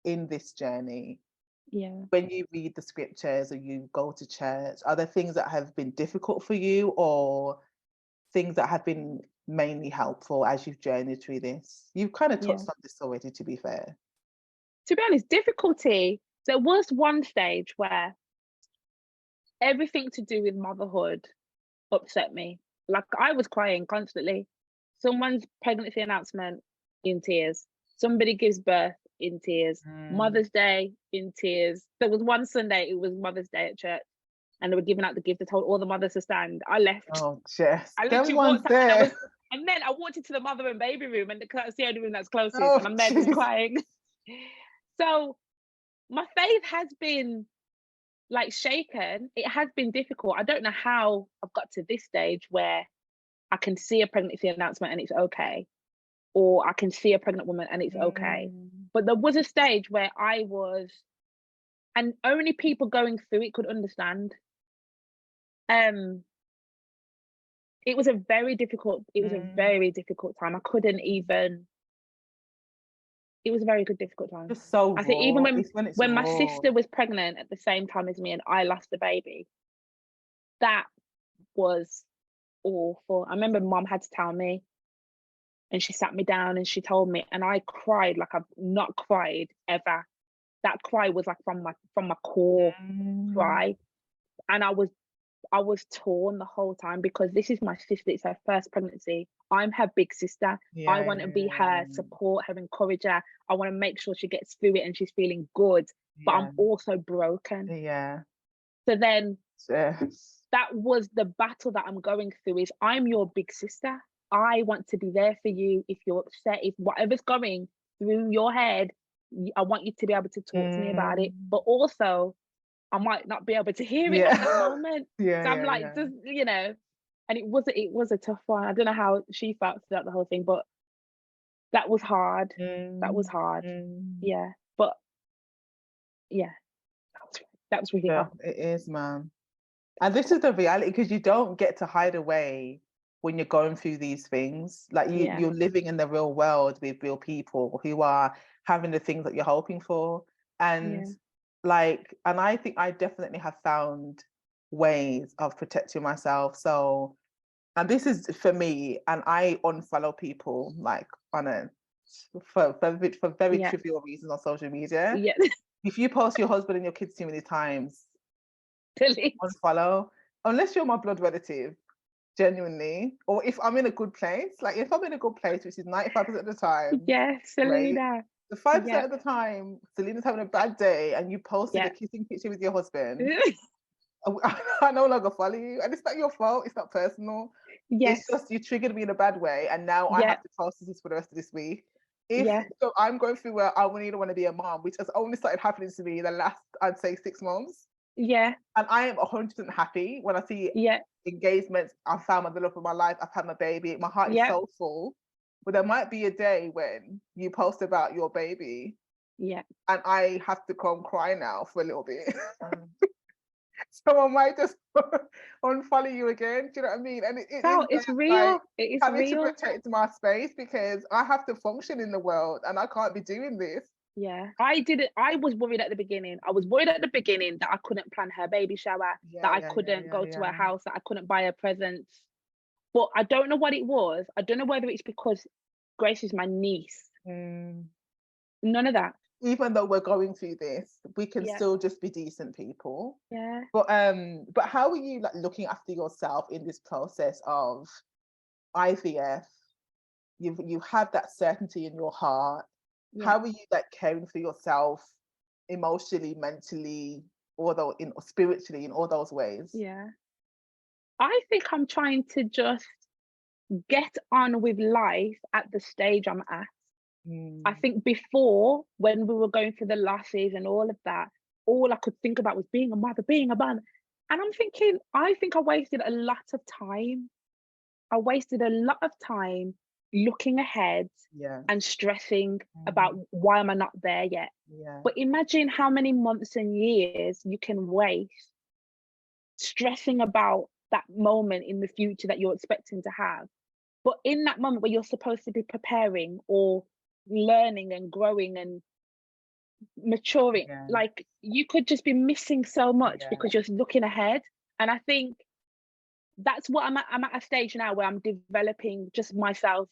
in this journey? When you read the scriptures or you go to church, are there things that have been difficult for you, or things that have been mainly helpful as you've journeyed through this? You've kind of touched on this already, to be fair. To be honest, difficulty, there was one stage where everything to do with motherhood upset me. Like, I was crying constantly. Someone's pregnancy announcement, in tears. Somebody gives birth, in tears. Mother's Day, in tears. There was one Sunday, it was Mother's Day at church, and they were giving out the gift. They told all the mothers to stand. I left. Oh, Jess, I them literally ones walked out, there. and then I walked into the mother and baby room, and that's the only room that's closest, Oh, and I'm there just crying. So my faith has been like shaken. It has been difficult. I don't know how I've got to this stage where I can see a pregnancy announcement and it's okay, or I can see a pregnant woman and it's okay. But there was a stage where I was, and only people going through it could understand. It was a very difficult time. I couldn't even, it was a very difficult time. Just so I think even raw. It's when my raw. sister was pregnant at the same time as me and I lost the baby, that was awful. I remember mom had to tell me, and she sat me down and she told me, and I cried like I've not cried ever. That cry was like from my core cry, and I was torn the whole time, because this is my sister. It's her first pregnancy. I'm her big sister. I want to be her support, her encourager. I want to make sure she gets through it and she's feeling good. But I'm also broken. Yeah. So then Yes. that was the battle that I'm going through. Is I'm your big sister. I want to be there for you if you're upset, if whatever's going through your head, I want you to be able to talk to me about it. But also, I might not be able to hear it at that moment. So I'm like, just, and it was a tough one. I don't know how she felt throughout the whole thing, but that was hard. That was hard. Yeah. But yeah, that was really hard. It is, man. And this is the reality, because you don't get to hide away when you're going through these things. Like you're living in the real world with real people who are having the things that you're hoping for. And and I think I definitely have found ways of protecting myself. So, and this is for me, and I unfollow people like for very trivial reasons on social media. Yeah. If you post your husband and your kids too many times, delete. Unfollow, unless you're my blood relative, genuinely, or if I'm in a good place. Like if I'm in a good place, which is 95% of the time, yes, Selina. The 5% of the time, Selina's having a bad day, and you posted a kissing picture with your husband. I no longer follow you, and it's not your fault. It's not personal. It's just you triggered me in a bad way, and now I have to process this for the rest of this week. So I'm going through where I really don't want to be a mom, which has only started happening to me in the last, I'd say, 6 months. Yeah. And I am 100% happy when I see engagements. I found the love of my life. I've had my baby. My heart is so full. But there might be a day when you post about your baby. Yeah. And I have to come cry now for a little bit. So I might just unfollow you again. Do you know what I mean? And it's real. Like, it is having real. to protect my space, because I have to function in the world and I can't be doing this. Yeah, I did it. I was worried at the beginning. I was worried at the beginning that I couldn't plan her baby shower, that I couldn't go to her house, that I couldn't buy her presents. But I don't know what it was. I don't know whether it's because Grace is my niece. None of that. Even though we're going through this, we can still just be decent people. Yeah. But how are you like looking after yourself in this process of IVF? You've had that certainty in your heart. How are you like caring for yourself emotionally, mentally, spiritually, in all those ways? Yeah. I think I'm trying to just get on with life at the stage I'm at. I think before, when we were going through the losses and all of that, all I could think about was being a mother. And I'm thinking, I think I wasted a lot of time. I wasted a lot of time looking ahead and stressing about why am I not there yet. But imagine how many months and years you can waste stressing about that moment in the future that you're expecting to have. But in that moment where you're supposed to be preparing or learning and growing and maturing, like you could just be missing so much because you're looking ahead. And I think that's what I'm at a stage now where I'm developing just myself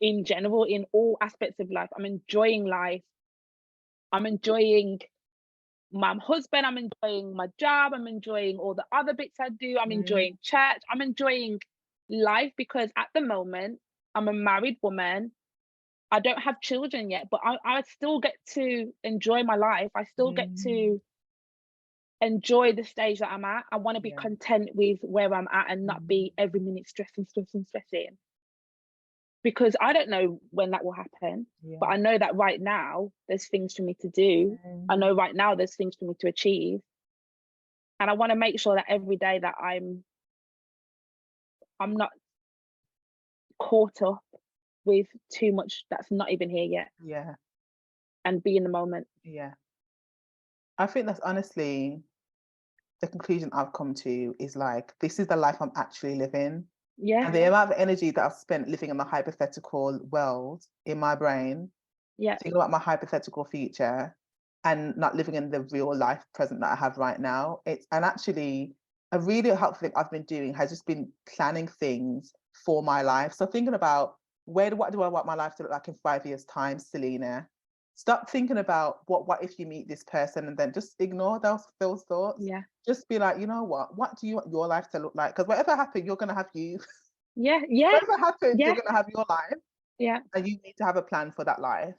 in general, in all aspects of life. I'm enjoying life. I'm enjoying my husband, I'm enjoying my job, I'm enjoying all the other bits I do, I'm Mm, enjoying church, I'm enjoying life, because at the moment I'm a married woman. I don't have children yet, but I still get to enjoy my life. I still get mm, to enjoy the stage that I'm at. I want to be yeah. content with where I'm at and not Mm, be every minute stressing, because I don't know when that will happen. But yeah. I know that right now there's things for me to do. I know Mm, right now there's things for me to achieve. And I want to make sure that every day that I'm not caught up with too much that's not even here yet, yeah. and be in the moment. Yeah. I think that's honestly the conclusion I've come to is like, this is the life I'm actually living. Yeah, And the amount of energy that I've spent living in the hypothetical world in my brain, yeah, thinking about my hypothetical future and not living in the real life present that I have right now. And actually a really helpful thing I've been doing has just been planning things for my life. So thinking about what do I want my life to look like in 5 years' time, Selena? Stop thinking about what if you meet this person and then just ignore those thoughts. yeah, Just be like, you know what do you want your life to look like? Because whatever happens, you're gonna have you. yeah, yeah, Whatever happens, you're yeah, gonna have your life. yeah, And you need to have a plan for that life.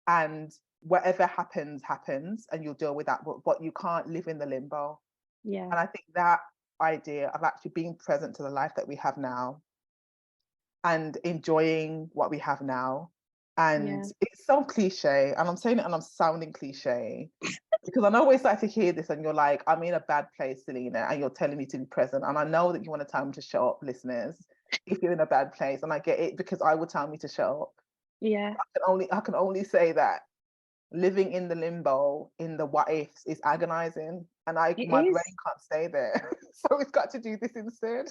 And whatever happens, happens, and you'll deal with that. But you can't live in the limbo. yeah, And I think that idea of actually being present to the life that we have now and enjoying what we have now. And yeah, it's so cliche, and I'm saying it and I'm sounding cliche because I know we start to hear this and you're like, I'm in a bad place, Selena, and you're telling me to be present. And I know that you want to tell me to shut up, listeners, if you're in a bad place. And I get it because I would tell me to shut up. yeah. I can only say that living in the limbo, in the what ifs, is agonizing, and It my is. brain can't stay there. So it's got to do this instead.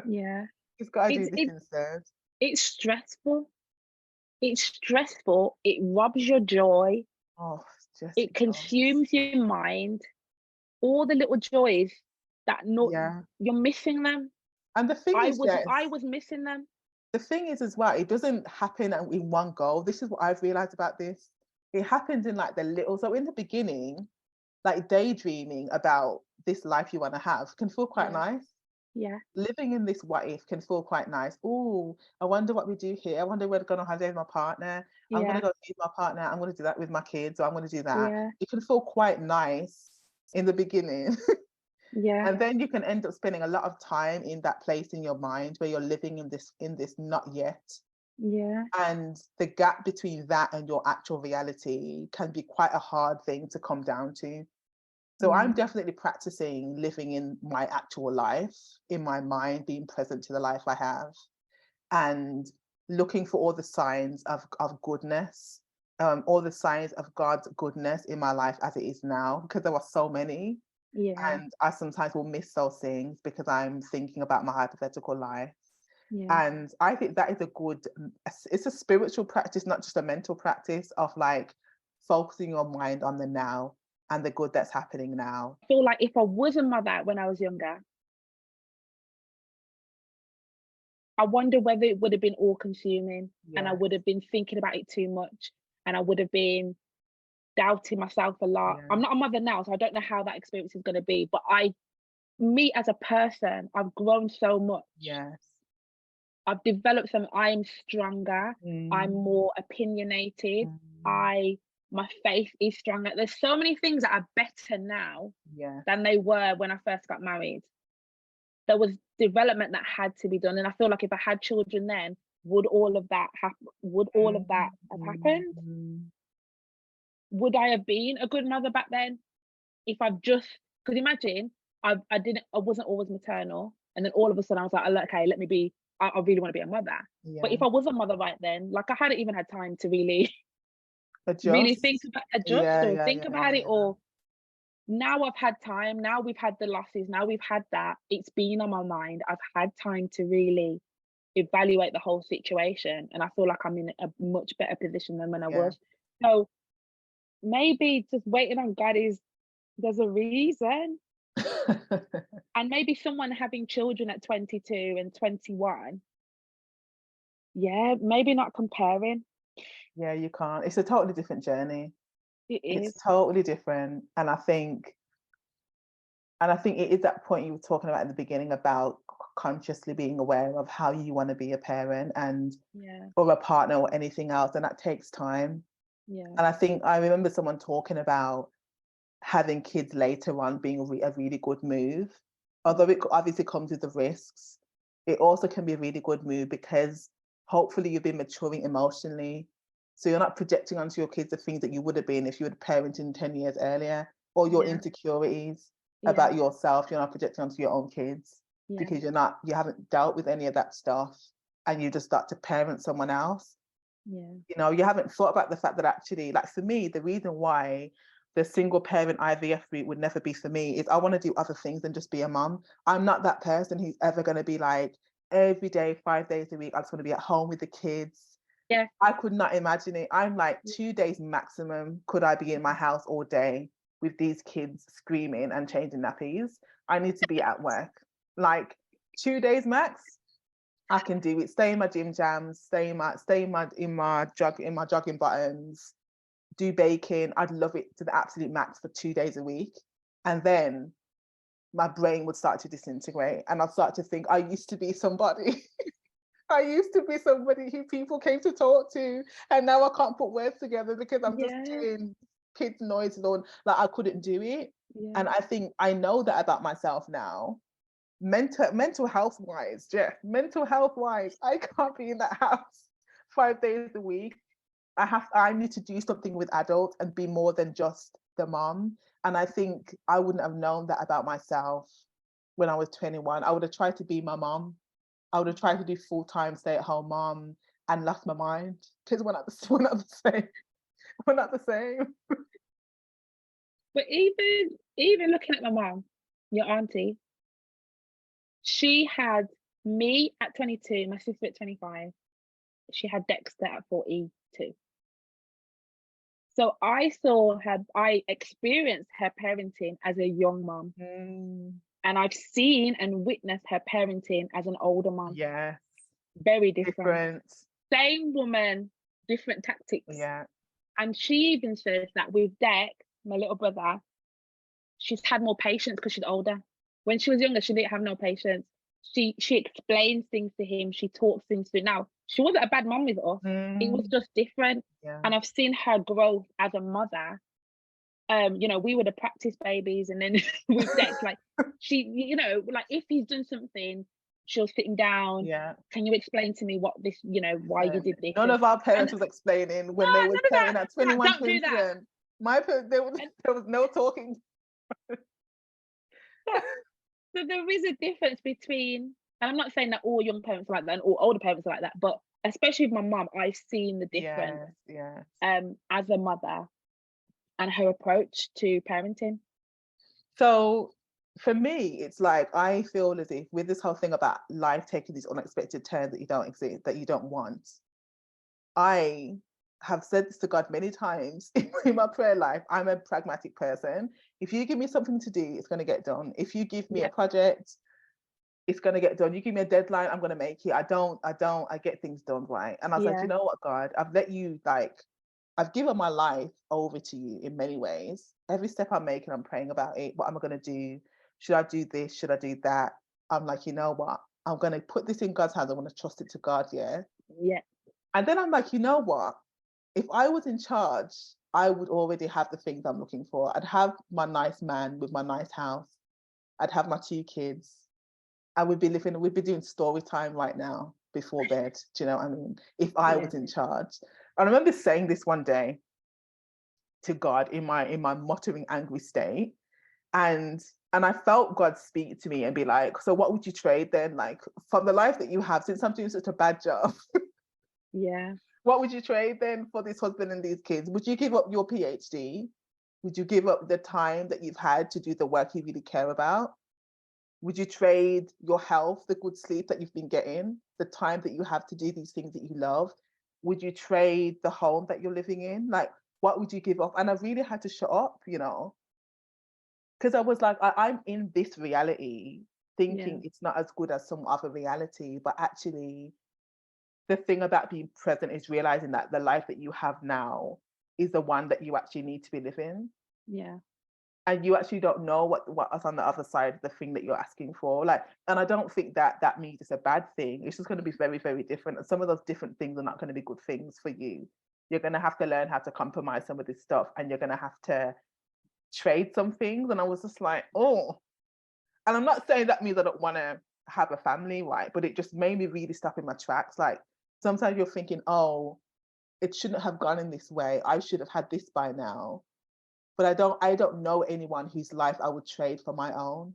Yeah. It's got to do It's this it instead. it's stressful. It's stressful. It robs your joy. Oh, It Jessica. consumes your mind. All the little joys that no Yeah. you're missing them. And the thing I is, was Jess, I was missing them. the thing is as well, it doesn't happen in one go. This is what I've realized about this. It happens in like the little. So in the beginning, like daydreaming about this life you want to have can feel quite Yeah. nice. Yeah. Living in this what if can feel quite nice. Oh, I wonder what we do here. I wonder where to go on holiday with my partner. I'm gonna Yeah. go see my partner. I'm gonna do that with my kids, or I'm gonna do that. Yeah. It can feel quite nice in the beginning. Yeah. And then you can end up spending a lot of time in that place in your mind where you're living in this not yet. Yeah. And the gap between that and your actual reality can be quite a hard thing to come down to. So I'm Mm. definitely practicing living in my actual life, in my mind, being present to the life I have, and looking for all the signs of goodness, all the signs of God's goodness in my life as it is now, because there are so many. Yeah. And I sometimes will miss those things because I'm thinking about my hypothetical life. Yeah. And I think that is it's a spiritual practice, not just a mental practice of like focusing your mind on the now and the good that's happening now. I feel like if I was a mother when I was younger, I wonder whether it would have been all consuming, and I Yeah, would have been thinking about it too much, and I would have been doubting myself a lot. yeah, I'm not a mother now, so I don't know how that experience is going to be, but me as a person, I've grown so much. yes. I've developed some, I'm stronger, I'm Mm, more opinionated, mm, I my faith is stronger. There's so many things that are better now yeah, than they were when I first got married. There was development that had to be done, and I feel like if I had children then, would all of that happen? Would all of that mm, have mm, happened? mm, Would I have been a good mother back then if I've just, because imagine I wasn't always maternal, and then all of a sudden I was like, "Oh, okay, let me be. I really want to be a mother." But if yeah. I was a mother right then, like I hadn't even had time to really really think Adjust. about, adjust Yeah, or yeah, think yeah, about yeah, it, yeah. or now I've had time. Now we've had the losses. Now we've had that. It's been on my mind. I've had time to really evaluate the whole situation, and I feel like I'm in a much better position than when I Yeah. was. So maybe just waiting on God is, there's a reason. And maybe someone having children at 22 and 21, yeah, maybe not comparing. Yeah, you can't. It's a totally different journey. It It's is. totally different. And I think it is that point you were talking about in the beginning about consciously being aware of how you want to be a parent and Yeah. or a partner or anything else, and that takes time. Yeah. And I think I remember someone talking about having kids later on being a really good move. Although it obviously comes with the risks, it also can be a really good move because hopefully you've been maturing emotionally. So you're not projecting onto your kids the things that you would have been if you were parenting 10 years earlier, or your Yeah. insecurities Yeah. about yourself, you're not projecting onto your own kids Yeah. because you haven't dealt with any of that stuff and you just start to parent someone else. Yeah. You haven't thought about the fact that actually, like for me, the reason why the single parent IVF route would never be for me is I want to do other things than just be a mum. I'm not that person who's ever going to be like every day, 5 days a week, I just want to be at home with the kids. Yeah. I could not imagine it. I'm like 2 days maximum. Could I be in my house all day with these kids screaming and changing nappies? I need to be at work. Like 2 days max. I can do it. Stay in my gym jams. In my jogging bottoms. Do baking. I'd love it to the absolute max for 2 days a week, and then my brain would start to disintegrate, and I'd start to think I used to be somebody. I used to be somebody who people came to talk to, and now I can't put words together because I'm just Yeah. doing kids' noises on. Like I couldn't do it, Yeah. and I think I know that about myself now. Mental health wise, Jeff, mental health wise, I can't be in that house 5 days a week. I need to do something with adults and be more than just the mom. And I think I wouldn't have known that about myself when I was 21. I would have tried to be my mom. I would have tried to do full-time stay-at-home mom and lost my mind because we're not the same. We're not the same. But even looking at my mom, your auntie, she had me at 22, my sister at 25. She had Dexter at 42. So I experienced her parenting as a young mom, Mm, and I've seen and witnessed her parenting as an older mom. yes, Very different. different. Same woman, different tactics. Yeah. And she even says that with Dex, my little brother, she's had more patience because she's older. When she was younger, she didn't have no patience. She explains things to him. She talks things to him. Now, she wasn't a bad mom with us. It was Mm, just different. yeah. And I've seen her growth as a mother. We were the practice babies, and then with Dex, like like if he's done something, she'll sit him down. Yeah. Can you explain to me what this, why you did this? None of our And parents was explaining no, when they was none of that. parenting at Dad, 21, don't do that. 27. My parents, And there was no talking. so, so there is a difference between, and I'm not saying that all young parents are like that and all older parents are like that, but especially with my mum, I've seen the difference Yes, yes. as a mother and her approach to parenting. So for me, it's like I feel as if with this whole thing about life taking these unexpected turns that you don't want, I have said this to God many times in my prayer life. I'm a pragmatic person. If you give me something to do, it's going to get done. If you give me a Yeah, project, it's going to get done. You give me a deadline, I'm going to make it. I get things done, right? And I was like, yeah, you know what, God, I've given my life over to you in many ways. Every step I'm making, I'm praying about it. What am I going to do? Should I do this? Should I do that? I'm like, you know what? I'm going to put this in God's hands. I want to trust it to God, yeah? yeah, And then I'm like, you know what? If I was in charge, I would already have the things I'm looking for. I'd have my nice man with my nice house. I'd have my 2 kids. We'd be doing story time right now before bed. Do you know what I mean? If I yeah, was in charge. I remember saying this one day to God in my muttering angry state. And I felt God speak to me and be like, so what would you trade then? Like from the life that you have, since I'm doing such a bad job, yeah, what would you trade then for this husband and these kids? Would you give up your PhD? Would you give up the time that you've had to do the work you really care about? Would you trade your health, the good sleep that you've been getting, the time that you have to do these things that you love? Would you trade the home that you're living in? Like, what would you give up? And I really had to shut up, because I was like, I'm in this reality yeah, thinking it's not as good as some other reality. But actually, the thing about being present is realizing that the life that you have now is the one that you actually need to be living. Yeah. And you actually don't know what's on the other side of the thing that you're asking for. Like, and I don't think that that means it's a bad thing. It's just going to be very, very different. And some of those different things are not going to be good things for you. You're going to have to learn how to compromise some of this stuff, and you're going to have to trade some things. And I was just like, oh. And I'm not saying that means I don't want to have a family, right? But it just made me really stop in my tracks. Like, sometimes you're thinking, oh, it shouldn't have gone in this way. I should have had this by now. But I don't know anyone whose life I would trade for my own.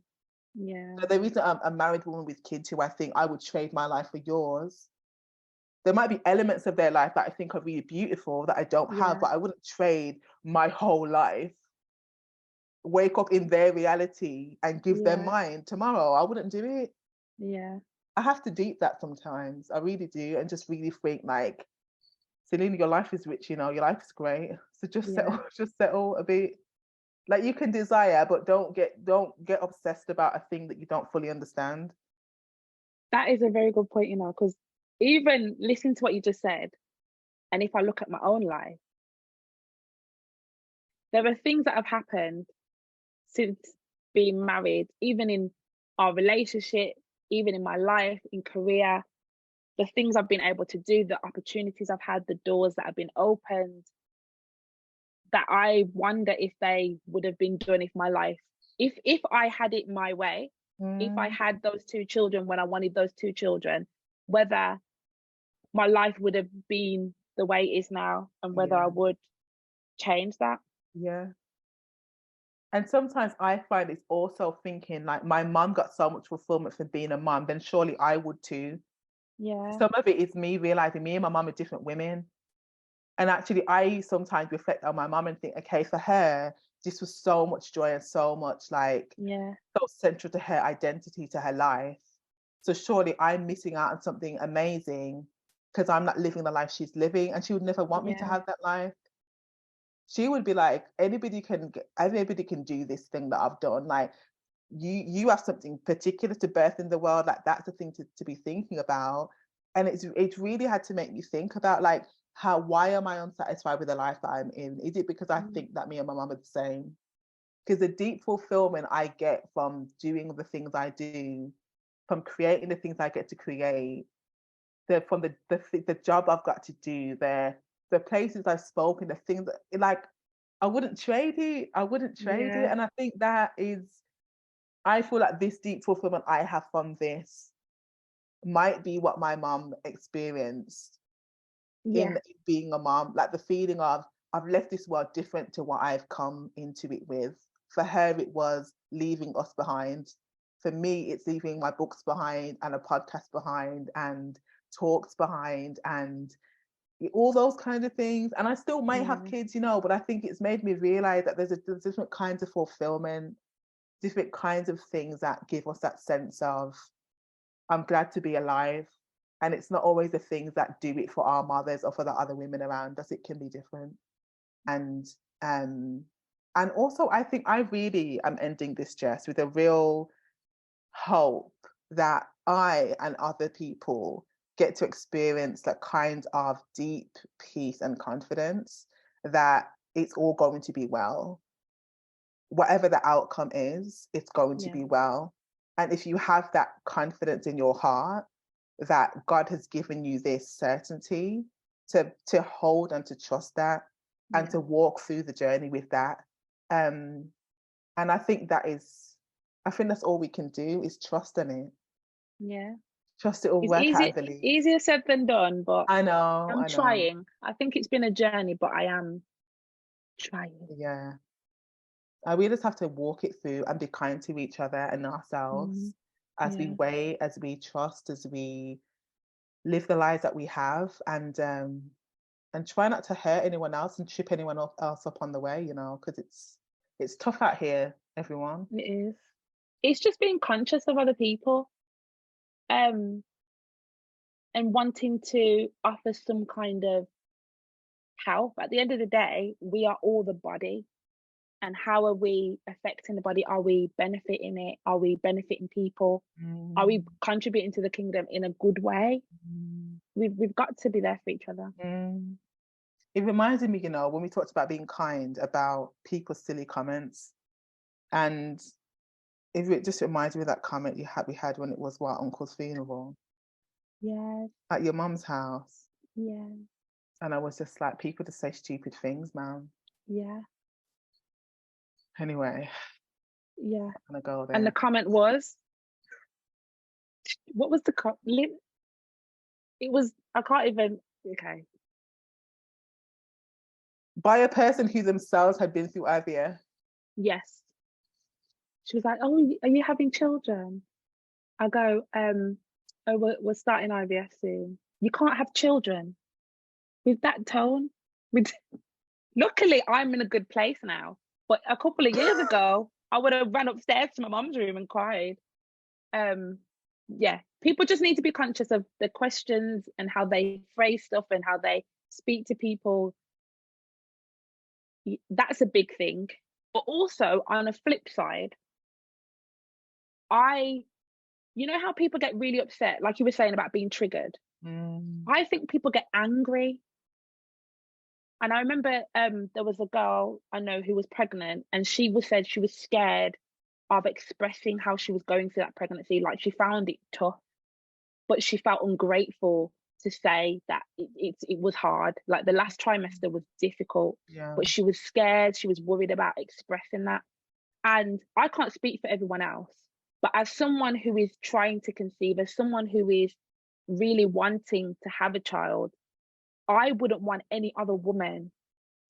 Yeah. So there isn't a married woman with kids who I think I would trade my life for yours. There might be elements of their life that I think are really beautiful that I don't have, Yeah. but I wouldn't trade my whole life, wake up in their reality and give them Yeah. mine tomorrow. I wouldn't do it. Yeah. I have to deep that sometimes. I really do. And just really think like, Selena, your life is rich, your life is great. So just Yeah. just settle a bit. Like, you can desire, but don't get obsessed about a thing that you don't fully understand. That is a very good point, because even listening to what you just said, and if I look at my own life, there are things that have happened since being married, even in our relationship, even in my life, in career, the things I've been able to do, the opportunities I've had, the doors that have been opened, that I wonder if they would have been done if my life, if I had it my way, if I Mm, had those two children when I wanted those two children, whether my life would have been the way it is now and whether I yeah, would change that. yeah. And sometimes I find it's also thinking like, my mum got so much fulfillment from being a mum, then surely I would too. Yeah, Some of it is me realizing me and my mum are different women. And actually, I sometimes reflect on my mum and think, okay, for her, this was so much joy and so much like yeah, so central to her identity, to her life. So surely I'm missing out on something amazing because I'm not living the life she's living, and she would never want me to yeah, have that life. She would be like, anybody can do this thing that I've done. Like, you have something particular to birth in the world. Like, that's the thing to be thinking about. And it's really had to make me think about like, why am I unsatisfied with the life that I'm in? Is it because I mm, think that me and my mum are the same? Because the deep fulfillment I get from doing the things I do, from creating the things I get to create, from the job I've got to do, the places I've spoken, the things that, like, I wouldn't trade it. I wouldn't trade it. yeah, And I think that is, I feel like this deep fulfillment I have from this might be what my mum experienced yeah, in being a mom, like the feeling of, I've left this world different to what I've come into it with. For her, it was leaving us behind. For me, it's leaving my books behind and a podcast behind and talks behind and all those kind of things. And I still might have yeah, kids, but I think it's made me realize that there's different kinds of fulfillment, different kinds of things that give us that sense of, I'm glad to be alive. And it's not always the things that do it for our mothers or for the other women around us. It can be different. And um and also I think I really am ending this, Jess, with a real hope that I and other people get to experience that kind of deep peace and confidence that it's all going to be well. Whatever the outcome is, it's going to yeah, be well. And if you have that confidence in your heart that God has given you this certainty to hold and to trust that and yeah, to walk through the journey with that. Um, and I think that's all we can do is trust in it. yeah. Trust it will It's work out, I believe. easier said than done, but I know, I'm I know. trying. I think it's been a journey, but I am trying. Yeah. We just have to walk it through and be kind to each other and Mm, ourselves as we yeah, wait, as we trust, as we live the lives that we have, and try not to hurt anyone else and trip anyone else up on the way, because it's tough out here, everyone. it is. It's just being conscious of other people, um, and wanting to offer some kind of help. At the end of the day, we are all the body. And how are we affecting the body? Are we benefiting it? Are we benefiting people? Are we Mm, contributing to the kingdom in a good way? mm, We've got to be there for each other. mm. It reminded me, when we talked about being kind, about people's silly comments. And it just reminds me of that comment we had when it was Uncle's funeral Yes, at your mum's house. yeah, And I was just like, people just say stupid things, man. yeah, Anyway, yeah. I'm gonna go And the there. comment was, what was the it was, I can't even, okay. By a person who themselves had been through IVF. Yes. She was like, oh, are you having children? I go, oh, we're starting IVF soon. You can't have children with that tone. With Luckily, I'm in a good place now. But a couple of years ago, I would have run upstairs to my mum's room and cried. Yeah, people just need to be conscious of the questions and how they phrase stuff and how they speak to people. That's a big thing. But also, on a flip side, you know how people get really upset, like you were saying about being triggered? I think people get angry. And I remember there was a girl I know who was pregnant, and she said she was scared of expressing how she was going through that pregnancy. Like, she found it tough, but she felt ungrateful to say that it was hard. Like, the last trimester was difficult, Yeah. but she was scared. She was worried about expressing that. And I can't speak for everyone else, but as someone who is trying to conceive, as someone who is really wanting to have a child, I wouldn't want any other woman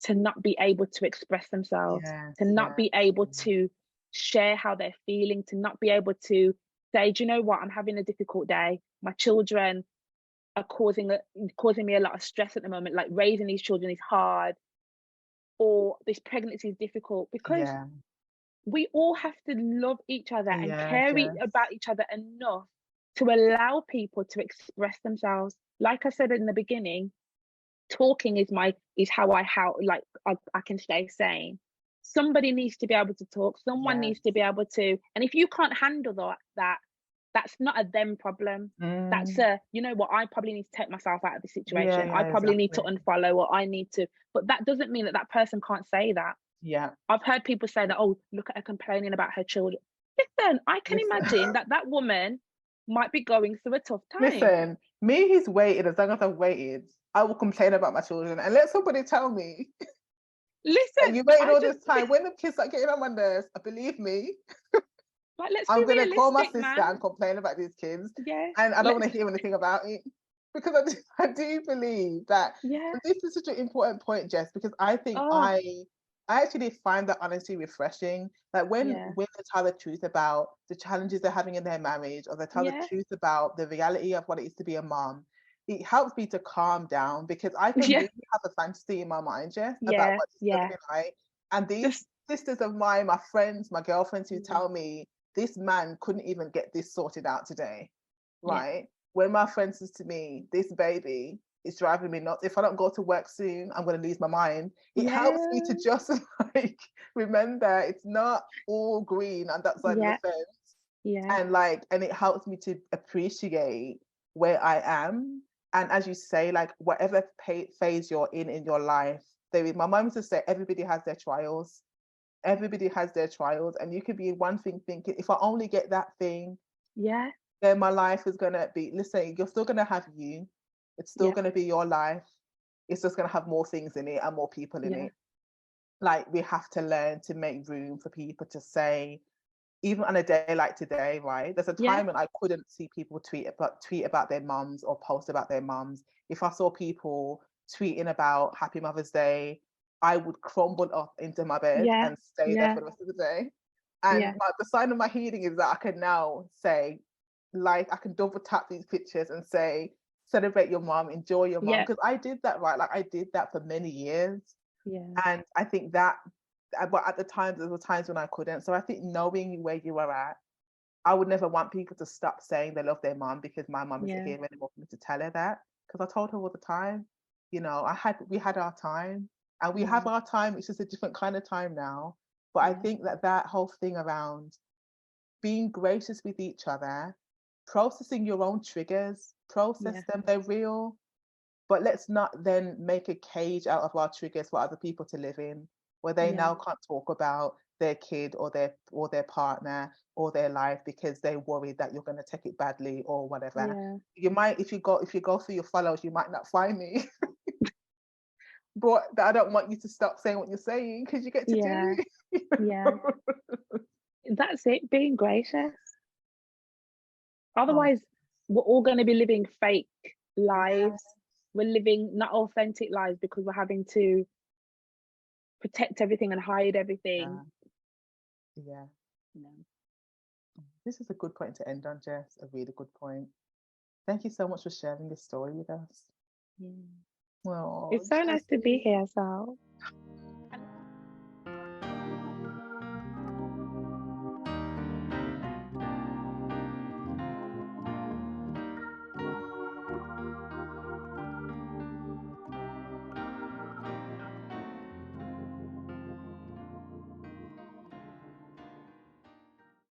to not be able to express themselves, Yes, to not yes. be able to share how they're feeling, to not be able to say, do you know what, I'm having a difficult day. My children are causing me a lot of stress at the moment. Like, raising these children is hard, or this pregnancy is difficult, because Yeah. we all have to love each other and Yes, care yes. about each other enough to allow people to express themselves. Like I said in the beginning, talking is how I can stay sane. Somebody needs to be able to talk. Someone Yes. needs to be able to. And if you can't handle that's not a them problem. That's you know what, I probably need to take myself out of the situation. Yeah, I probably need to exactly. unfollow, or I need to. But that doesn't mean that person can't say that. Yeah. I've heard people say that, oh, look at her complaining about her children. Listen, I can imagine that woman might be going through a tough time. Listen, me who's waited as long as I've waited, I will complain about my children and let somebody tell me. Listen, You waited all this time. When the kids start getting on my nerves, believe me, like, let's I'm be gonna call my realistic, sister man. and complain about these kids. Yeah. And I don't want to hear anything about it. Because I do believe that, Yeah. and this is such an important point, Jess, because I think I actually find that honesty refreshing. Like, when women tell the truth about the challenges they're having in their marriage, or they tell the truth about the reality of what it is to be a mom, it helps me to calm down, because I can really have a fantasy in my mind, Jess, about what it's going to be like. And these sisters of mine, my friends, my girlfriends, who tell me this man couldn't even get this sorted out today, right? When my friend says to me, this baby is driving me nuts. If I don't go to work soon, I'm going to lose my mind. It helps me to just like remember it's not all green on that side of the fence. And it helps me to appreciate where I am. And as you say, like, whatever phase you're in your life, my mom used to say, everybody has their trials. Everybody has their trials. And you could be in one thing thinking, if I only get that thing, then my life is going to be, listen, you're still going to have you. It's still going to be your life. It's just going to have more things in it and more people in it. Like, we have to learn to make room for people to say, even on a day like today, right? There's a time when I couldn't see people tweet about their mums or post about their mums. If I saw people tweeting about Happy Mother's Day, I would crumble up into my bed and stay there for the rest of the day. And the sign of my healing is that I can now say, like, I can double tap these pictures and say, celebrate your mom, enjoy your mom. Because I did that, right? Like, I did that for many years. And I think that, but at the time, there were times when I couldn't. So I think knowing where you are at, I would never want people to stop saying they love their mom because my mom isn't here anymore for me to tell her that. Because I told her all the time, we had our time, and we have our time. It's just a different kind of time now. But I think that whole thing around being gracious with each other, processing your own triggers, process them, they're real. but let's not then make a cage out of our triggers for other people to live in, where they Yeah. now can't talk about their kid or their partner or their life because they're worried that you're going to take it badly or whatever. Yeah. You might, if you go through your follows, you might not find me. But I don't want you to stop saying what you're saying, because you get to Yeah. do it. Yeah. That's it, being gracious. Oh, Otherwise, we're all going to be living fake yeah, lives. We're living not authentic lives because we're having to protect everything and hide everything. yeah. You know. This is a good point to end on, Jess. A really good point. Thank you so much for sharing this story with us. Yeah. Oh, It's so nice to be Jessie. here, Sal.